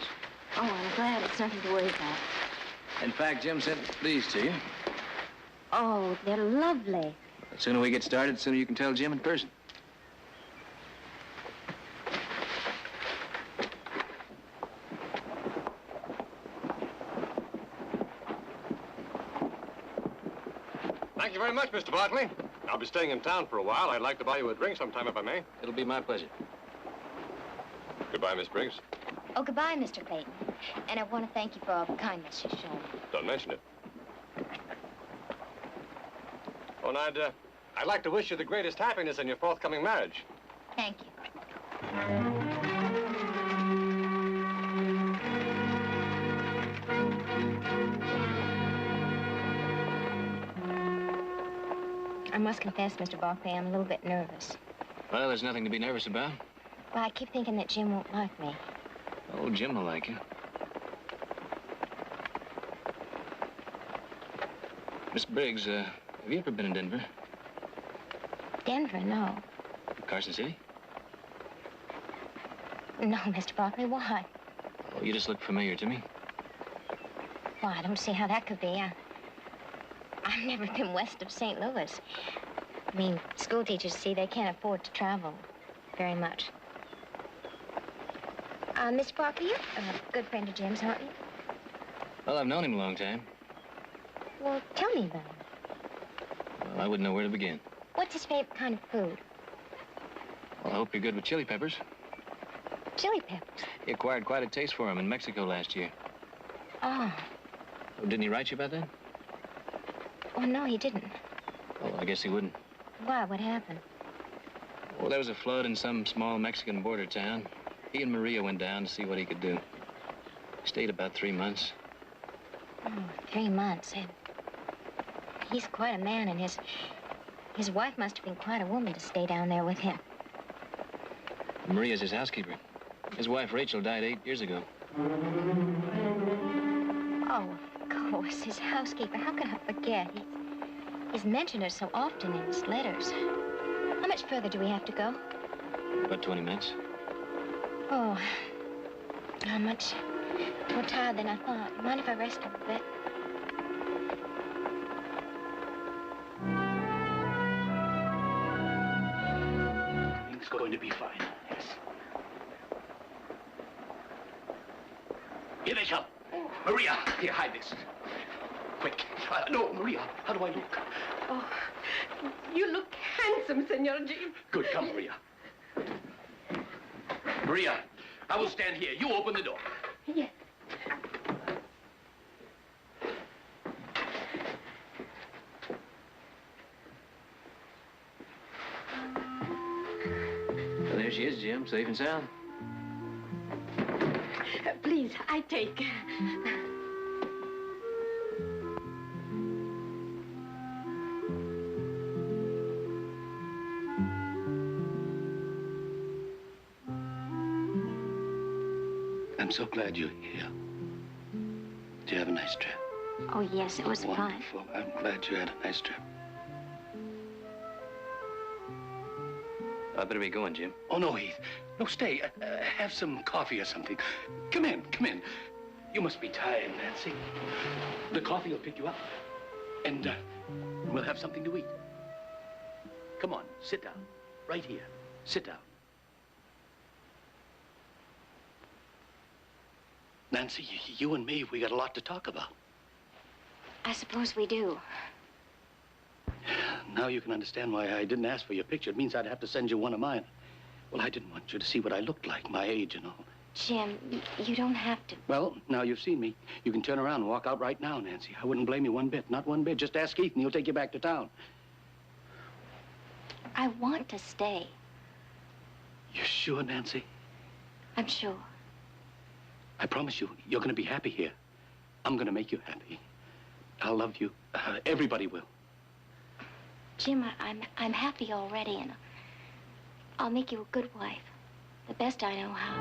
Oh, I'm glad. It's nothing to worry about. In fact, Jim sent these to you. Oh, they're lovely. The sooner we get started, the sooner you can tell Jim in person. Thank you very much, Mr. Barkley. I'll be staying in town for a while. I'd like to buy you a drink sometime if I may. It'll be my pleasure. Goodbye, Miss Briggs. Oh, goodbye, Mr. Clayton. And I want to thank you for all the kindness you've shown. Don't mention it. Oh, and I'd like to wish you the greatest happiness in your forthcoming marriage. Thank you. I must confess, Mr. Barkley, I'm a little bit nervous. Well, there's nothing to be nervous about. Well, I keep thinking that Jim won't like me. Oh, Jim will like you. Miss Briggs, Have you ever been in Denver? Denver, no. Carson City? No, Mr. Barkley, why? Well, you just look familiar to me. Well, I don't see how that could be. I've never been west of St. Louis. I mean, school teachers see they can't afford to travel very much. Miss Barkley, you're a good friend of Jim's, aren't you? Well, I've known him a long time. Well, tell me about him. Well, I wouldn't know where to begin. What's his favorite kind of food? Well, I hope you're good with chili peppers. Chili peppers? He acquired quite a taste for them in Mexico last year. Oh. Oh, didn't he write you about that? Oh, no, he didn't. Oh, I guess he wouldn't. Why? What happened? Well, there was a flood in some small Mexican border town. He and Maria went down to see what he could do. Stayed about 3 months. Oh, 3 months. And he's quite a man, and his wife must have been quite a woman to stay down there with him. Maria's his housekeeper. His wife, Rachel, died 8 years ago. Oh, of course, his housekeeper. How could I forget? He's mentioned her so often in his letters. How much further do we have to go? About 20 minutes. Oh, how much more tired than I thought. Mind if I rest a bit? Everything's going to be fine, yes. Here they come. Maria, here, hide this. Quick. No, Maria, how do I look? Oh, you look handsome, Senor Jim. Good, come, Maria. Maria, I will stand here. You open the door. Yes. Well, there she is, Jim, safe and sound. Please, I take. I'm so glad you're here. Did you have a nice trip? Oh, yes, it was fun. Wonderful. I'm glad you had a nice trip. I better be going, Jim. Oh, no, Heath. No, stay. Have some coffee or something. Come in, come in. You must be tired, Nancy. The coffee will pick you up. And we'll have something to eat. Come on, sit down. Right here. Sit down. Nancy, you and me, we got a lot to talk about. I suppose we do. Now you can understand why I didn't ask for your picture. It means I'd have to send you one of mine. Well, I didn't want you to see what I looked like, my age and all. Jim, you don't have to. Well, now you've seen me. You can turn around and walk out right now, Nancy. I wouldn't blame you one bit, not one bit. Just ask Heath and he'll take you back to town. I want to stay. You're sure, Nancy? I'm sure. I promise you, you're going to be happy here. I'm going to make you happy. I'll love you. Everybody will. Jim, I'm happy already, and I'll make you a good wife. The best I know how.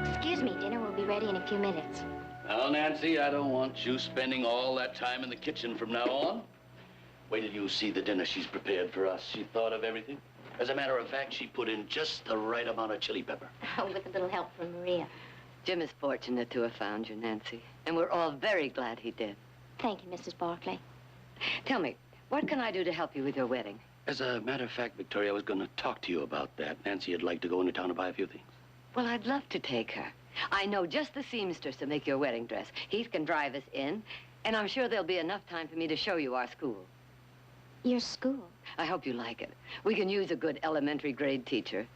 Excuse me, dinner will be ready in a few minutes. Now, Nancy, I don't want you spending all that time in the kitchen from now on. Wait till you see the dinner she's prepared for us. She thought of everything. As a matter of fact, she put in just the right amount of chili pepper. Oh, with a little help from Maria. Jim is fortunate to have found you, Nancy. And we're all very glad he did. Thank you, Mrs. Barkley. Tell me, what can I do to help you with your wedding? As a matter of fact, Victoria, I was going to talk to you about that. Nancy would like to go into town to buy a few things. Well, I'd love to take her. I know just the seamstress to make your wedding dress. Heath can drive us in, and I'm sure there'll be enough time for me to show you our school. Your school? I hope you like it. We can use a good elementary grade teacher.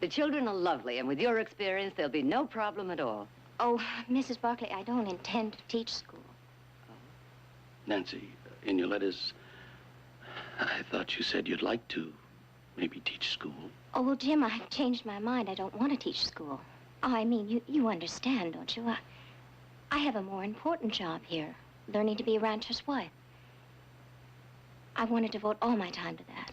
The children are lovely, and with your experience, there'll be no problem at all. Oh, Mrs. Barkley, I don't intend to teach school. Nancy, in your letters, I thought you said you'd like to maybe teach school. Oh, well, Jim, I've changed my mind. I don't want to teach school. Oh, I mean, you understand, don't you? I have a more important job here, learning to be a rancher's wife. I want to devote all my time to that.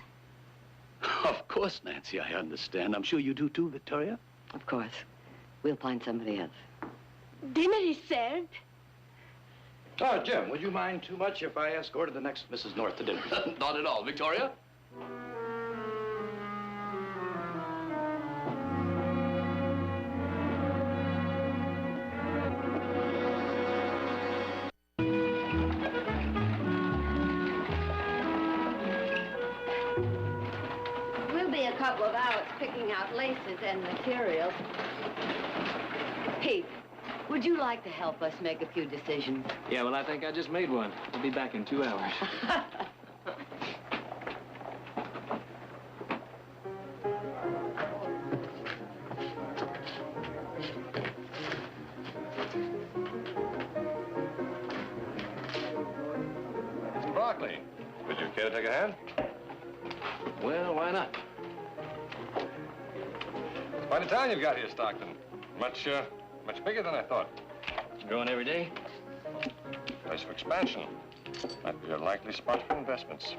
Of course, Nancy, I understand. I'm sure you do too, Victoria. Of course. We'll find somebody else. Dinner is served. Oh, Jim, would you mind too much if I escorted the next Mrs. North to dinner? Not at all. Victoria? We'll be a couple of hours picking out laces and materials. Heath, would you like to help us make a few decisions? Yeah, well, I think I just made one. I'll be back in 2 hours. Mr. Barkley, would you care to take a hand? Well, why not? Quite a town you've got here, Stockton. Much bigger than I thought. It's growing every day. Place for expansion. Might be a likely spot for investments.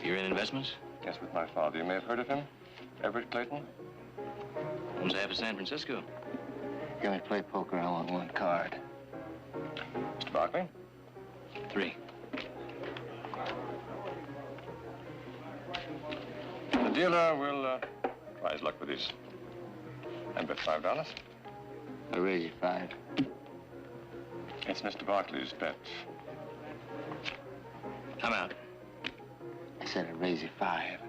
You're in investments? Yes, with my father. You may have heard of him. Everett Clayton. Owns half of San Francisco. Can we play poker? I want one card. Mr. Barkley? 3. The dealer will try his luck with these. And bet $5. I raise you 5. It's Mr. Barkley's bet. I'm out. I said I'd raise you 5.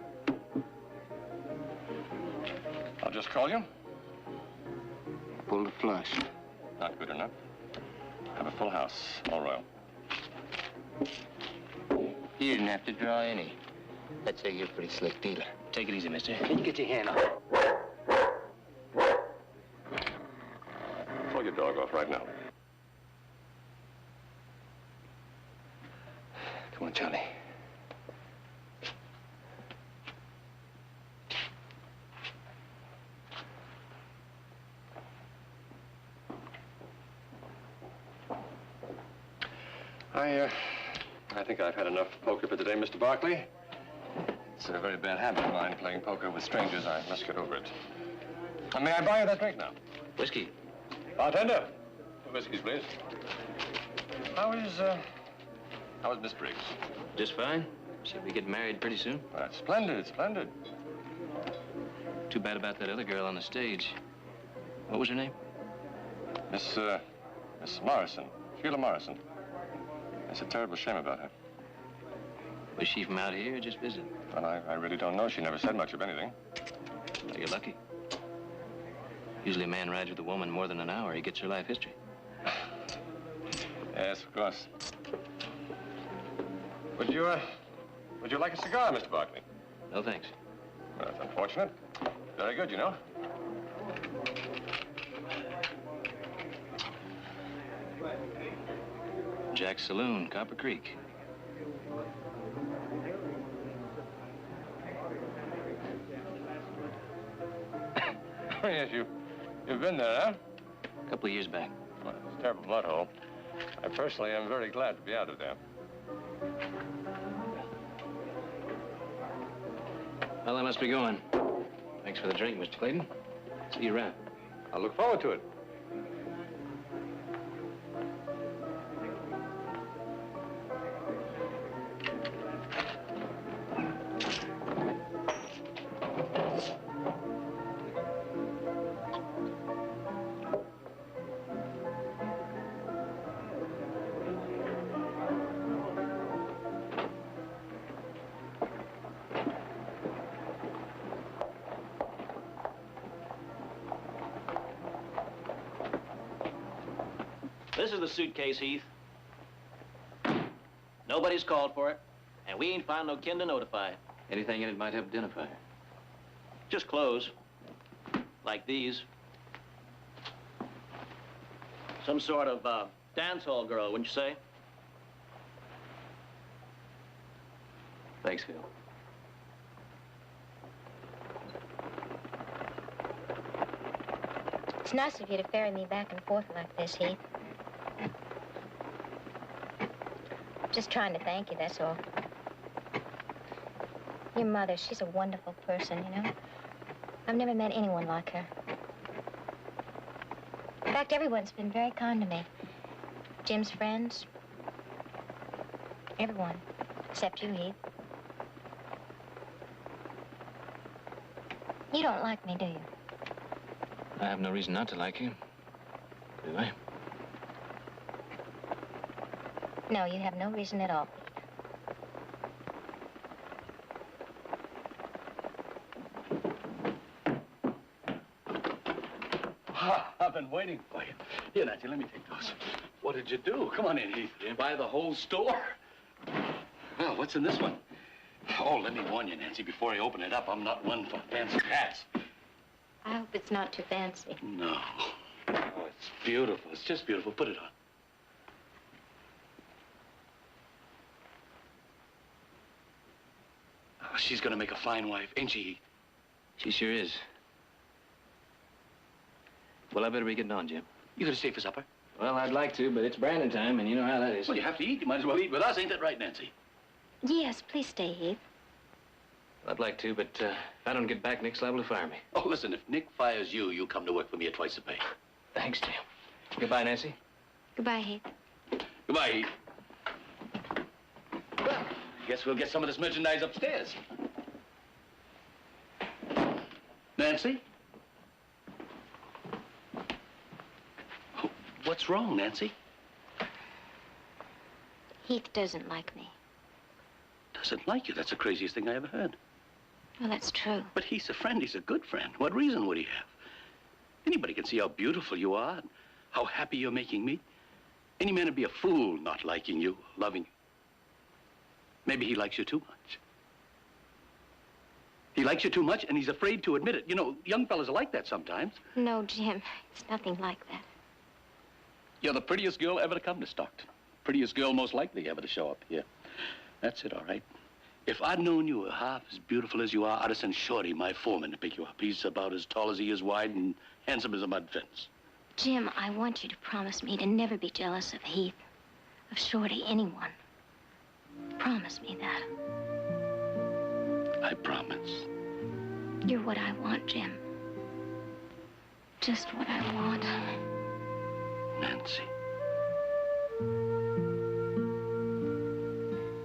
I'll just call you. Pull the flush. Not good enough. Have a full house, all royal. You didn't have to draw any. I'd say you're a pretty slick dealer. Take it easy, mister. Can you get your hand up? Pull your dog off right now. Come on, Johnny. I think I've had enough poker for today, Mr. Barkley. It's a very bad habit of mine, playing poker with strangers. I must get over it. May I buy you that drink now? Whiskey. Bartender. 2 whiskeys, please. How is Miss Briggs? Just fine. Said we get married pretty soon. Well, that's splendid, splendid. Too bad about that other girl on the stage. What was her name? Miss Morrison. Sheila Morrison. It's a terrible shame about her. Was she from out here or just visiting? Well, I really don't know. She never said much of anything. Well, you're lucky. Usually a man rides with a woman more than an hour. He gets her life history. Yes, of course. Would you like a cigar, Mr. Barkley? No, thanks. Well, that's unfortunate. Very good, you know. Jack's Saloon, Copper Creek. Oh, yes, you've been there, huh? A couple of years back. Well, it's a terrible mud hole. I personally am very glad to be out of there. Well, I must be going. Thanks for the drink, Mr. Clayton. See you around. I'll look forward to it. This is the suitcase, Heath. Nobody's called for it, and we ain't found no kin to notify. Anything in it might help identify her. Just clothes, like these. Some sort of dance hall girl, wouldn't you say? Thanks, Phil. It's nice of you to ferry me back and forth like this, Heath. Just trying to thank you, that's all. Your mother, she's a wonderful person, you know? I've never met anyone like her. In fact, everyone's been very kind to me. Jim's friends. Everyone. Except you, Heath. You don't like me, do you? I have no reason not to like you. Do I? No, you have no reason at all. I've been waiting for you. Here, Nancy, let me take those. What did you do? Come on in, Heath. Buy the whole store? Well, what's in this one? Oh, let me warn you, Nancy, before I open it up, I'm not one for fancy hats. I hope it's not too fancy. No. Oh, it's beautiful. It's just beautiful. Put it on. Oh, she's gonna make a fine wife, ain't she, Heath? She sure is. Well, I better be getting on, Jim. You gonna stay for supper? Well, I'd like to, but it's Brandon time, and you know how that is. Well, you have to eat. You might as well eat with us. Ain't that right, Nancy? Yes, please stay, Heath. I'd like to, but if I don't get back, Nick's liable to fire me. Oh, listen, if Nick fires you, you come to work for me at twice the pay. Thanks, Jim. Goodbye, Nancy. Goodbye, Heath. Goodbye, Heath. Well, guess we'll get some of this merchandise upstairs. Nancy? Oh, what's wrong, Nancy? Heath doesn't like me. Doesn't like you? That's the craziest thing I ever heard. Well, that's true. But he's a friend. He's a good friend. What reason would he have? Anybody can see how beautiful you are and how happy you're making me. Any man would be a fool not liking you, loving you. Maybe he likes you too much. He likes you too much, and he's afraid to admit it. You know, young fellas are like that sometimes. No, Jim. It's nothing like that. You're the prettiest girl ever to come to Stockton. Prettiest girl most likely ever to show up here. That's it, all right. If I'd known you were half as beautiful as you are, I'd have sent Shorty, my foreman, to pick you up. He's about as tall as he is wide and handsome as a mud fence. Jim, I want you to promise me to never be jealous of Heath, of Shorty, anyone. Promise me that. I promise. You're what I want, Jim. Just what I want. Nancy.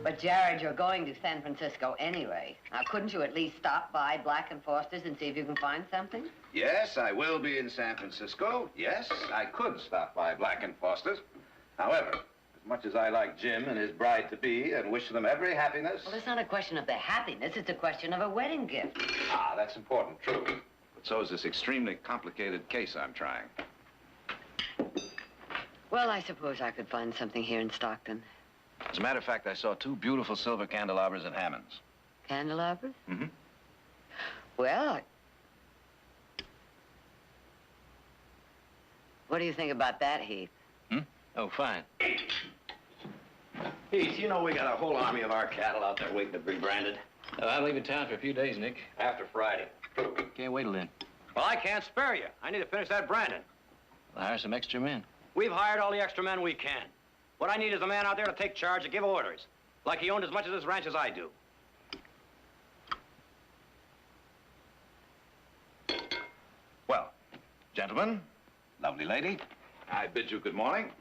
But, Jared, you're going to San Francisco anyway. Now, couldn't you at least stop by Black & Foster's and see if you can find something? Yes, I will be in San Francisco. Yes, I could stop by Black & Foster's. However, as much as I like Jim and his bride-to-be and wish them every happiness... Well, it's not a question of their happiness. It's a question of a wedding gift. Ah, that's important, true. But so is this extremely complicated case I'm trying. Well, I suppose I could find something here in Stockton. As a matter of fact, I saw 2 beautiful silver candelabras at Hammond's. Candelabras? Mm-hmm. Well, what do you think about that, Heath? Oh, fine. Heath, you know we got a whole army of our cattle out there waiting to be branded. I'm leaving town for a few days, Nick. After Friday. Can't wait till then. Well, I can't spare you. I need to finish that branding. I'll hire some extra men. We've hired all the extra men we can. What I need is a man out there to take charge and give orders, like he owned as much of this ranch as I do. Well, gentlemen, lovely lady, I bid you good morning.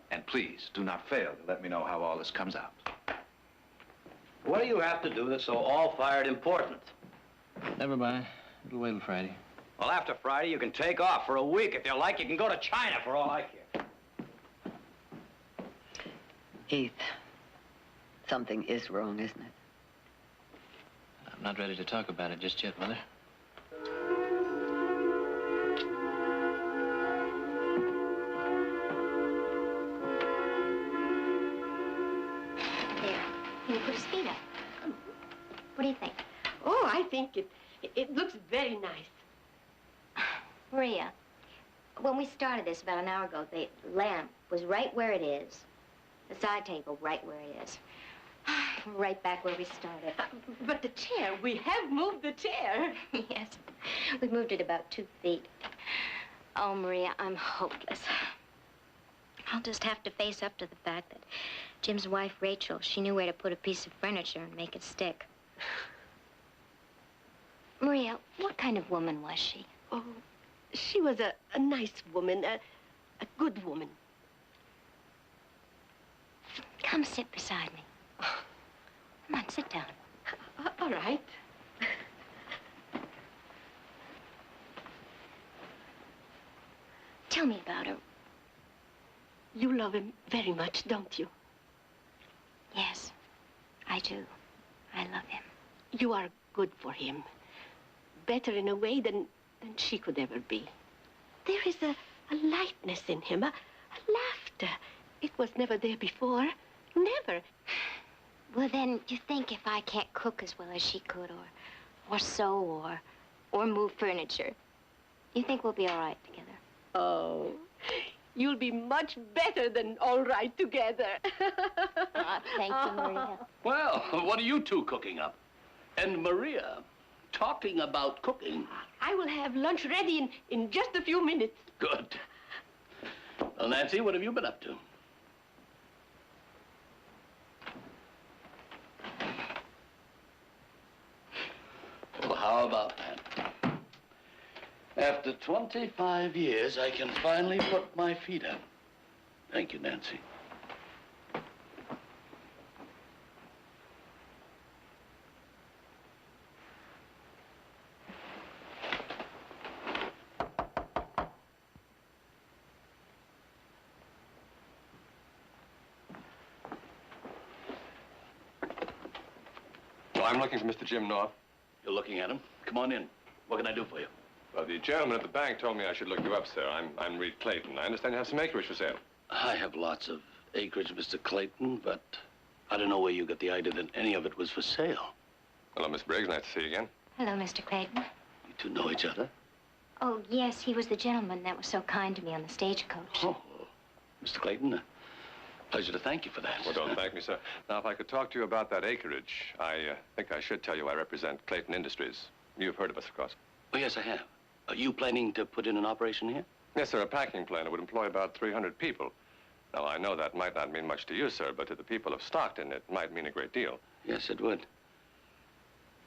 And please, do not fail to let me know how all this comes out. What do you have to do that's so all-fired important? Never mind. It'll wait till Friday. Well, after Friday, you can take off for a week. If you like, you can go to China for all I care. Heath, something is wrong, isn't it? I'm not ready to talk about it just yet, Mother. There. Can you put his feet up? What do you think? Oh, I think it looks very nice. Maria, when we started this about an hour ago, the lamp was right where it is. The side table right where it is. Right back where we started. But the chair, we have moved the chair. Yes, we moved it about 2 feet. Oh, Maria, I'm hopeless. I'll just have to face up to the fact that Jim's wife, Rachel, she knew where to put a piece of furniture and make it stick. Maria, what kind of woman was she? Oh, she was a nice woman, a good woman. Come sit beside me. Come on, sit down. All right. Tell me about her. You love him very much, don't you? Yes, I do. I love him. You are good for him. Better in a way than she could ever be. There is a lightness in him, a laughter. It was never there before. Never. Well, then, you think if I can't cook as well as she could, or sew, or move furniture, you think we'll be all right together? Oh, you'll be much better than all right together. Thank you, Maria. Well, what are you two cooking up? And Maria, talking about cooking. I will have lunch ready in just a few minutes. Good. Well, Nancy, what have you been up to? Well, how about that? After 25 years, I can finally put my feet up. Thank you, Nancy. Well, I'm looking for Mr. Jim North. You're looking at him? Come on in. What can I do for you? Well, the gentleman at the bank told me I should look you up, sir. I'm Reed Clayton. I understand you have some acreage for sale. I have lots of acreage, Mr. Clayton, but I don't know where you got the idea that any of it was for sale. Hello, Miss Briggs. Nice to see you again. Hello, Mr. Clayton. You two know each other? Oh, yes, he was the gentleman that was so kind to me on the stagecoach. Oh, Mr. Clayton, pleasure to thank you for that. Well, don't thank me, sir. Now, if I could talk to you about that acreage, I think I should tell you I represent Clayton Industries. You've heard of us, of course. Oh, yes, I have. Are you planning to put in an operation here? Yes, sir, a packing plant. It would employ about 300 people. Now, I know that might not mean much to you, sir, but to the people of Stockton, it might mean a great deal. Yes, it would.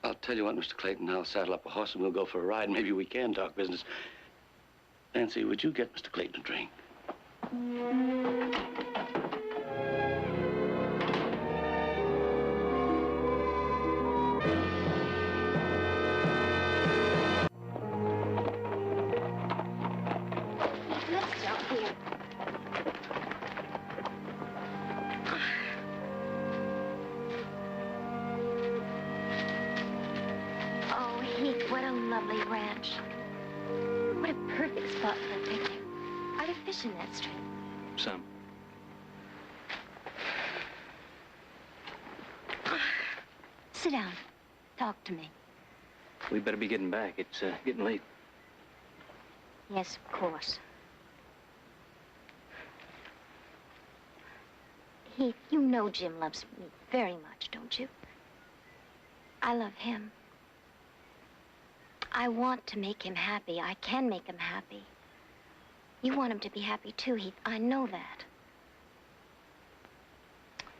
I'll tell you what, Mr. Clayton, I'll saddle up a horse and we'll go for a ride. Maybe we can talk business. Nancy, would you get Mr. Clayton a drink? Let's stop here. Oh, Heath, what a lovely ranch. What a perfect spot for a picnic. Are there fish in that stream? Some. Sit down. Talk to me. We better be getting back. It's getting late. Yes, of course. Heath, you know Jim loves me very much, don't you? I love him. I want to make him happy. I can make him happy. You want him to be happy too, Heath. I know that.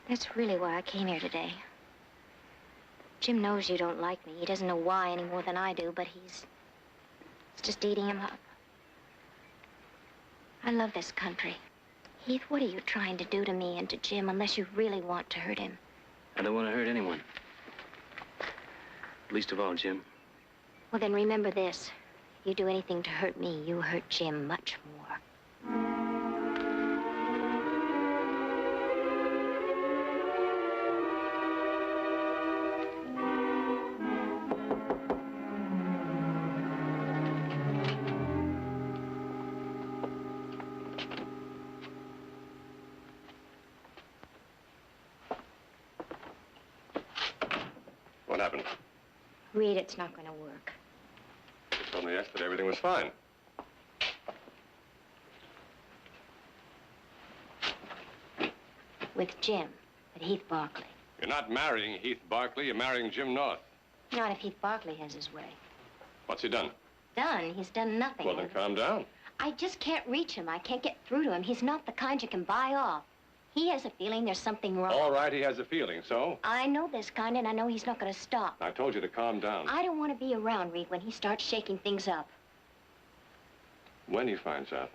That's really why I came here today. Jim knows you don't like me. He doesn't know why any more than I do, but it's just eating him up. I love this country. Heath, what are you trying to do to me and to Jim unless you really want to hurt him? I don't want to hurt anyone. Least of all, Jim. Well, then remember this. You do anything to hurt me, you hurt Jim much more. What happened? Reed, it's not going to work. You told me yesterday everything was fine. With Jim, at Heath Barkley. You're not marrying Heath Barkley, you're marrying Jim North. Not if Heath Barkley has his way. What's he done? Done? He's done nothing. Well, then calm down. I just can't reach him. I can't get through to him. He's not the kind you can buy off. He has a feeling there's something wrong. All right, he has a feeling, so? I know this kind, and I know he's not going to stop. I told you to calm down. I don't want to be around, Reed, when he starts shaking things up. When he finds out.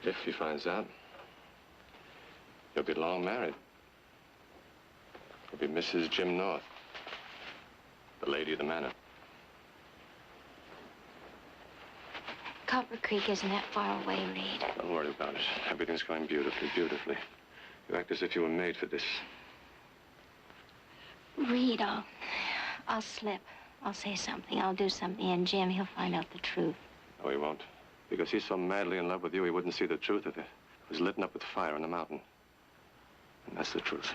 If he finds out. You'll be long married. You'll be Mrs. Jim North, the lady of the manor. Copper Creek isn't that far away, Reed. Don't worry about it. Everything's going beautifully, beautifully. You act as if you were made for this. Reed, I'll slip. I'll say something. I'll do something, and Jim, he'll find out the truth. No, he won't. Because he's so madly in love with you, he wouldn't see the truth of it. It was lit up with fire on the mountain. And that's the truth.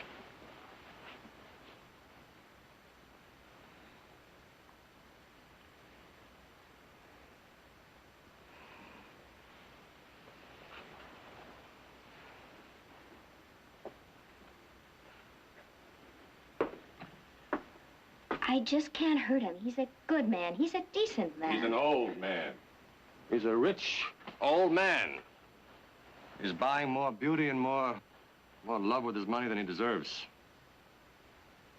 I just can't hurt him. He's a good man. He's a decent man. He's an old man. He's a rich old man. He's buying more beauty and more love with his money than he deserves.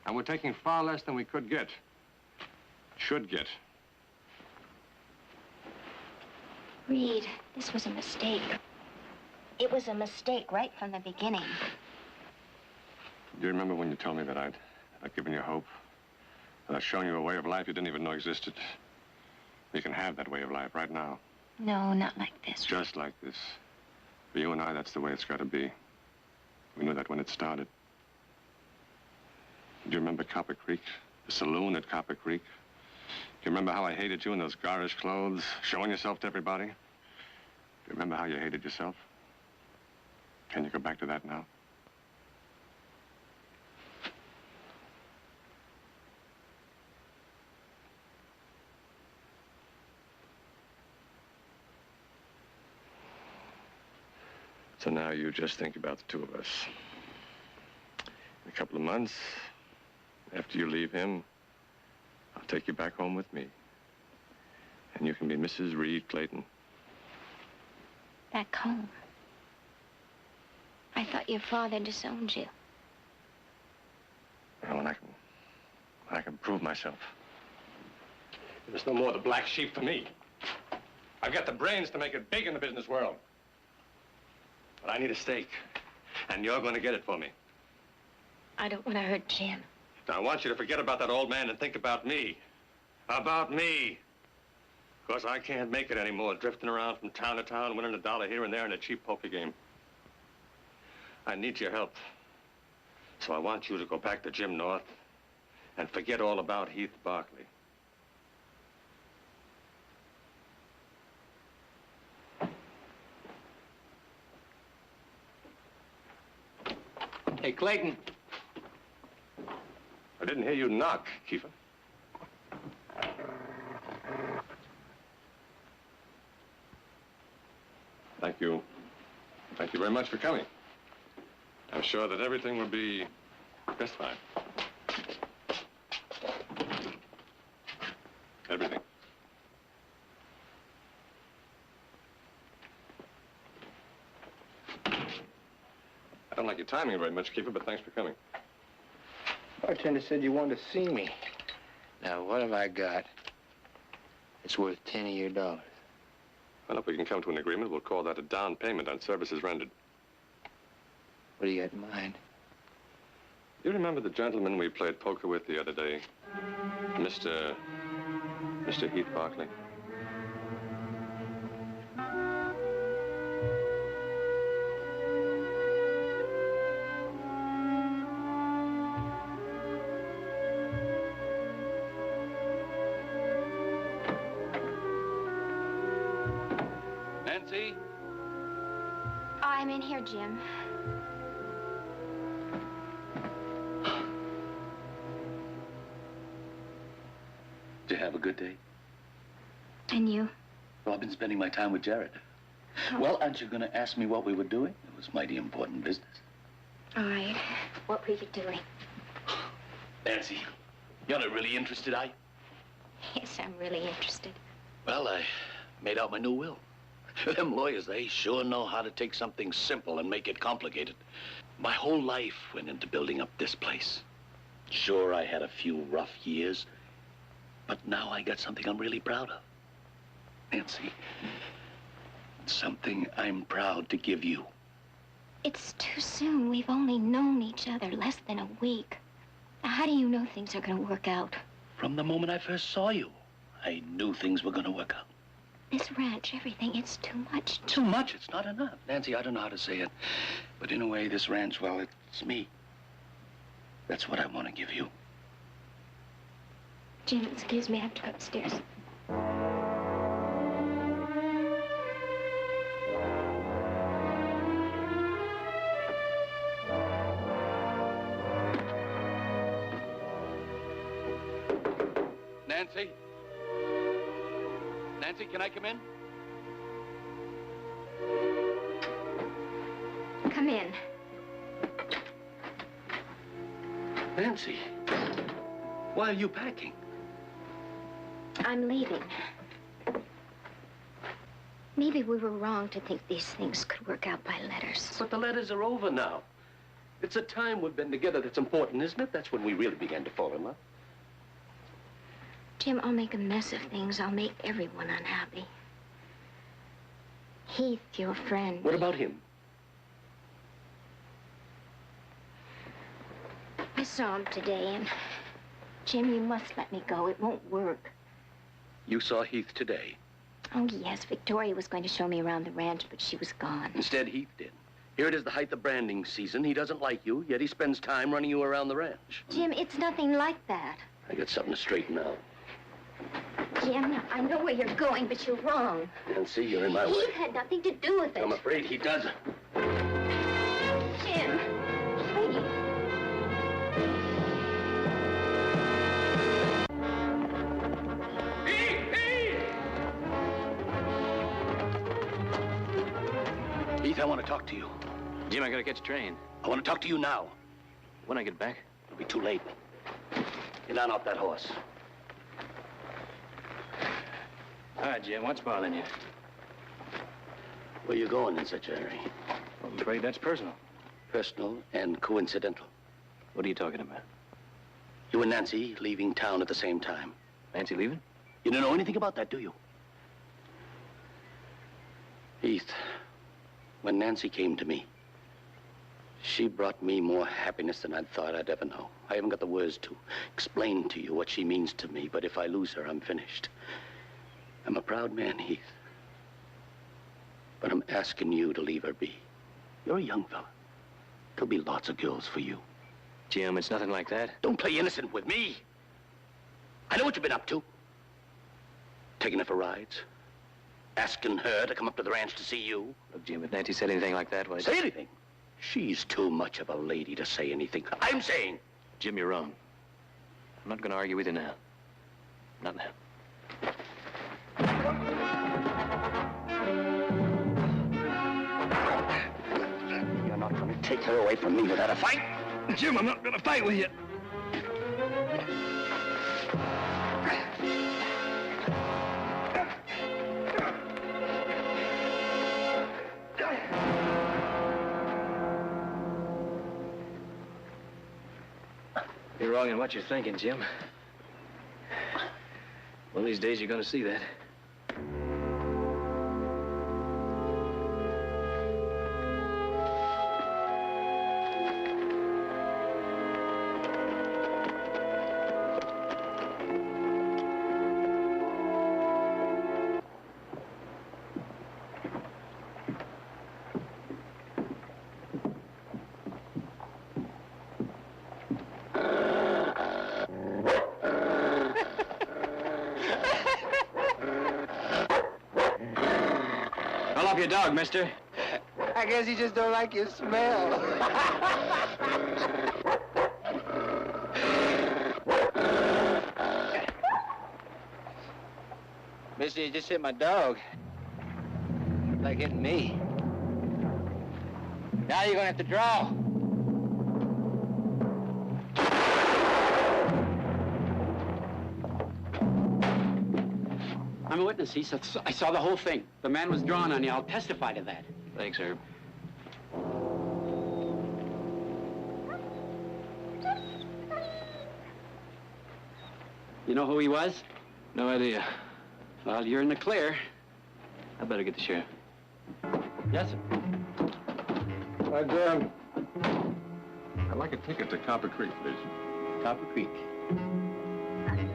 And we're taking far less than we could get. Should get. Reed, this was a mistake. It was a mistake right from the beginning. Do you remember when you told me that I'd given you hope? That I'd shown you a way of life you didn't even know existed? You can have that way of life right now. No, not like this. Just like this. For you and I, that's the way it's got to be. We knew that when it started. Do you remember Copper Creek? The saloon at Copper Creek? Do you remember how I hated you in those garish clothes, showing yourself to everybody? Do you remember how you hated yourself? Can you go back to that now? So now you just think about the two of us. In a couple of months, after you leave him, I'll take you back home with me. And you can be Mrs. Reed Clayton. Back home? I thought your father disowned you. Well, when I can prove myself. There's no more the black sheep for me. I've got the brains to make it big in the business world. But I need a stake, and you're going to get it for me. I don't want to hurt Jim. Now, I want you to forget about that old man and think about me. About me. Because I can't make it anymore, drifting around from town to town, winning a dollar here and there in a cheap poker game. I need your help. So I want you to go back to Jim North and forget all about Heath Barkley. Hey, Clayton. I didn't hear you knock, Kiefer. Thank you. Thank you very much for coming. I'm sure that everything will be just fine. Everything. I don't like your timing very much, Kiefer, but thanks for coming. Bartender said you wanted to see me. Now, what have I got? It's worth 10 of your dollars. Well, if we can come to an agreement, we'll call that a down payment on services rendered. What do you got in mind? Do you remember the gentleman we played poker with the other day? Mr. Heath Barkley? Nancy? I'm in here, Jim. Did you have a good day? And you? Well, I've been spending my time with Jared. Oh. Well, aren't you going to ask me what we were doing? It was mighty important business. All right. What were you doing? Nancy, you're not really interested, are you? Yes, I'm really interested. Well, I made out my new will. Them lawyers, they sure know how to take something simple and make it complicated. My whole life went into building up this place. Sure, I had a few rough years, but now I got something I'm really proud of. Nancy, something I'm proud to give you. It's too soon. We've only known each other less than a week. How do you know things are going to work out? From the moment I first saw you, I knew things were going to work out. This ranch, everything, it's too much. Too much? It's not enough. Nancy, I don't know how to say it. But in a way, this ranch, well, it's me. That's what I want to give you. Jim, excuse me, I have to go upstairs. Nancy? Nancy, can I come in? Come in. Nancy, why are you packing? I'm leaving. Maybe we were wrong to think these things could work out by letters. But the letters are over now. It's a time we've been together that's important, isn't it? That's when we really began to fall in love. Jim, I'll make a mess of things. I'll make everyone unhappy. Heath, your friend. What about him? I saw him today, and Jim, you must let me go. It won't work. You saw Heath today. Oh, yes. Victoria was going to show me around the ranch, but she was gone. Instead, Heath did. Here it is the height of branding season. He doesn't like you, yet he spends time running you around the ranch. Jim, it's nothing like that. I got something to straighten out. Jim, I know where you're going, but you're wrong. Nancy, you're in my way. Heath had nothing to do with it. I'm afraid he doesn't. Jim, please. Heath, I want to talk to you. Jim, I gotta catch a train. I want to talk to you now. When I get back? It'll be too late. Get on off that horse. All right, Jim, what's bothering you? Where you going in such a hurry? I'm afraid that's personal. Personal and coincidental. What are you talking about? You and Nancy leaving town at the same time. Nancy leaving? You don't know anything about that, do you? Heath, when Nancy came to me, she brought me more happiness than I'd thought I'd ever know. I haven't got the words to explain to you what she means to me, but if I lose her, I'm finished. I'm a proud man, Heath. But I'm asking you to leave her be. You're a young fella. There'll be lots of girls for you. Jim, it's nothing like that. Don't play innocent with me. I know what you've been up to. Taking her for rides. Asking her to come up to the ranch to see you. Look, Jim, if Nancy said anything like that, why... Say anything? She's too much of a lady to say anything. I'm saying... Jim, you're wrong. I'm not going to argue with you now. Not now. You're not going to take her away from me without a fight? Jim, I'm not going to fight with you. You're wrong in what you're thinking, Jim. One of these days, you're going to see that. Your dog, mister. I guess he just don't like your smell. Mister, you just hit my dog. Like hitting me. Now you're gonna have to draw. I'm a witness, Heath. I saw the whole thing. The man was drawn on you. I'll testify to that. Thanks, Herb. You know who he was? No idea. Well, you're in the clear. I better get the sheriff. Yes, sir. I'd like a ticket to Copper Creek, please. Copper Creek. All right.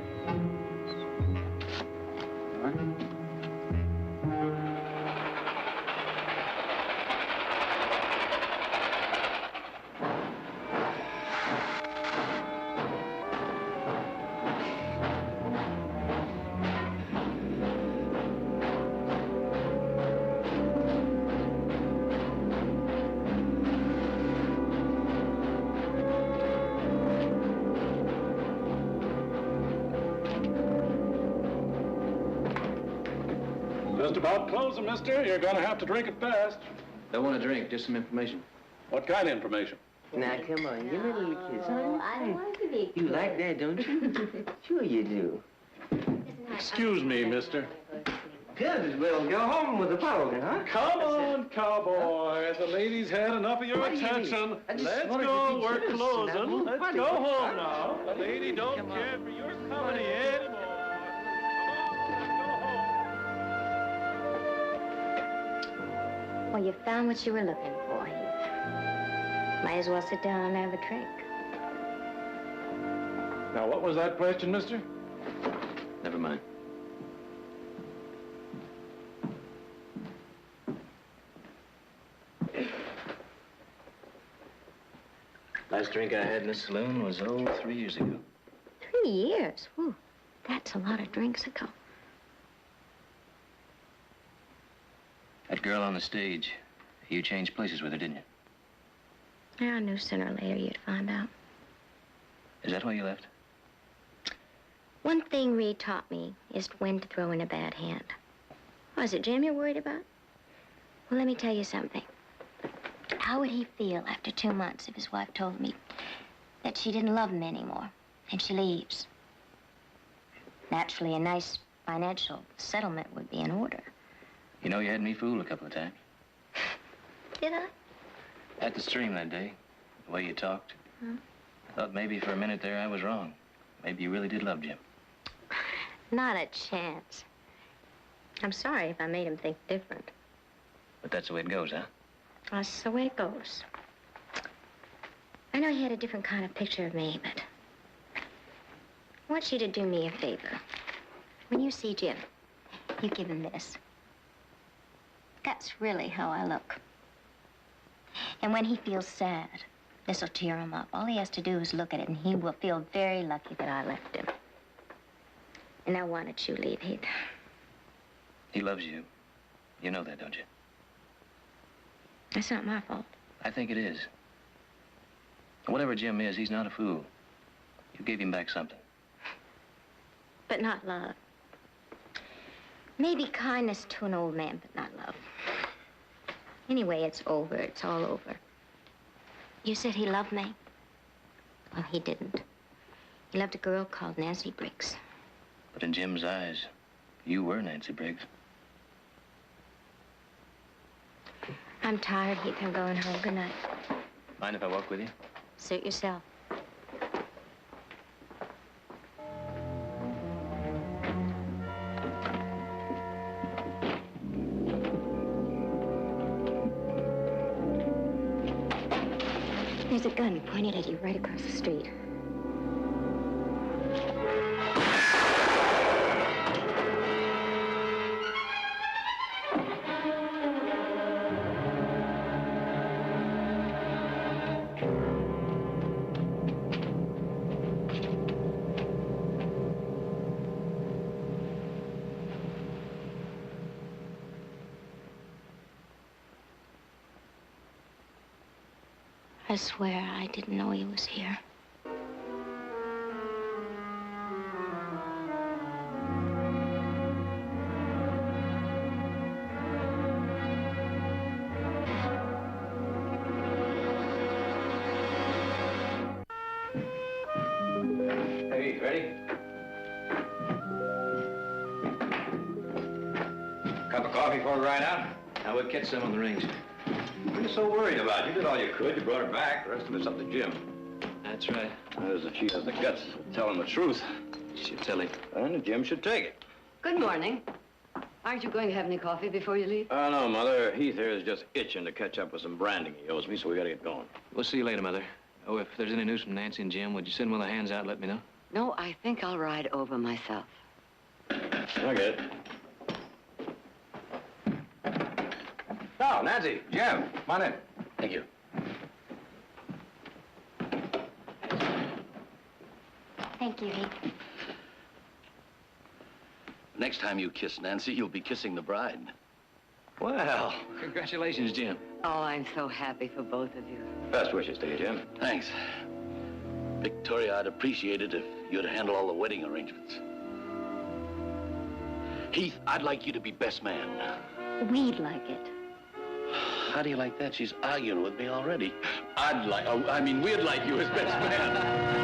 Just about closing, mister. You're gonna have to drink it fast. Don't want to drink, just some information. What kind of information? Now, come on, give me a little kiss, huh? I don't want to be. You like that, don't you? Sure you do. Excuse me, mister. Good. Well, go home with the powder, huh? Come on, cowboy. The lady's had enough of your attention. Let's go. We're closing. Let's go home now. The lady don't care for your company anymore. Well, you found what you were looking for, Heath. Might as well sit down and have a drink. Now, what was that question, mister? Never mind. Last drink I had in this saloon was, 3 years ago. 3 years? Whew, that's a lot of drinks ago. That girl on the stage, you changed places with her, didn't you? Yeah, I knew sooner or later you'd find out. Is that why you left? One thing Reed taught me is when to throw in a bad hand. Oh, is it Jim you're worried about? Well, let me tell you something. How would he feel after 2 months if his wife told me that she didn't love him anymore and she leaves? Naturally, a nice financial settlement would be in order. You know, you had me fooled a couple of times. Did I? At the stream that day, the way you talked. Huh? I thought maybe for a minute there I was wrong. Maybe you really did love Jim. Not a chance. I'm sorry if I made him think different. But that's the way it goes, huh? That's the way it goes. I know he had a different kind of picture of me, but I want you to do me a favor. When you see Jim, you give him this. That's really how I look. And when he feels sad, this'll cheer him up. All he has to do is look at it, and he will feel very lucky that I left him. And now why don't you leave, Heath? He loves you. You know that, don't you? That's not my fault. I think it is. Whatever Jim is, he's not a fool. You gave him back something. But not love. Maybe kindness to an old man, but not love. Anyway, it's over. It's all over. You said he loved me? Well, he didn't. He loved a girl called Nancy Briggs. But in Jim's eyes, you were Nancy Briggs. I'm tired, Heath. I'm going home. Good night. Mind if I walk with you? Suit yourself. There's a gun pointed at you right across the street. I swear I didn't know he was here. Hey, ready? Cup of coffee before we ride out? I would catch some on the range. What are you so worried about? You did all you could. You brought her back. The rest of it's up to Jim. That's right. That is if she has the guts to tell him the truth. She'll tell him. And Jim should take it. Good morning. Aren't you going to have any coffee before you leave? No, Mother. Heath here is just itching to catch up with some branding he owes me, so we gotta get going. We'll see you later, Mother. Oh, if there's any news from Nancy and Jim, would you send one of the hands out and let me know? No, I think I'll ride over myself. I get it. Now, Nancy, Jim, come on in. Thank you. Thank you, Heath. Next time you kiss Nancy, you'll be kissing the bride. Well, congratulations, Jim. Oh, I'm so happy for both of you. Best wishes to you, Jim. Thanks. Victoria, I'd appreciate it if you'd handle all the wedding arrangements. Heath, I'd like you to be best man. We'd like it. How do you like that? She's arguing with me already. We'd like you as best man.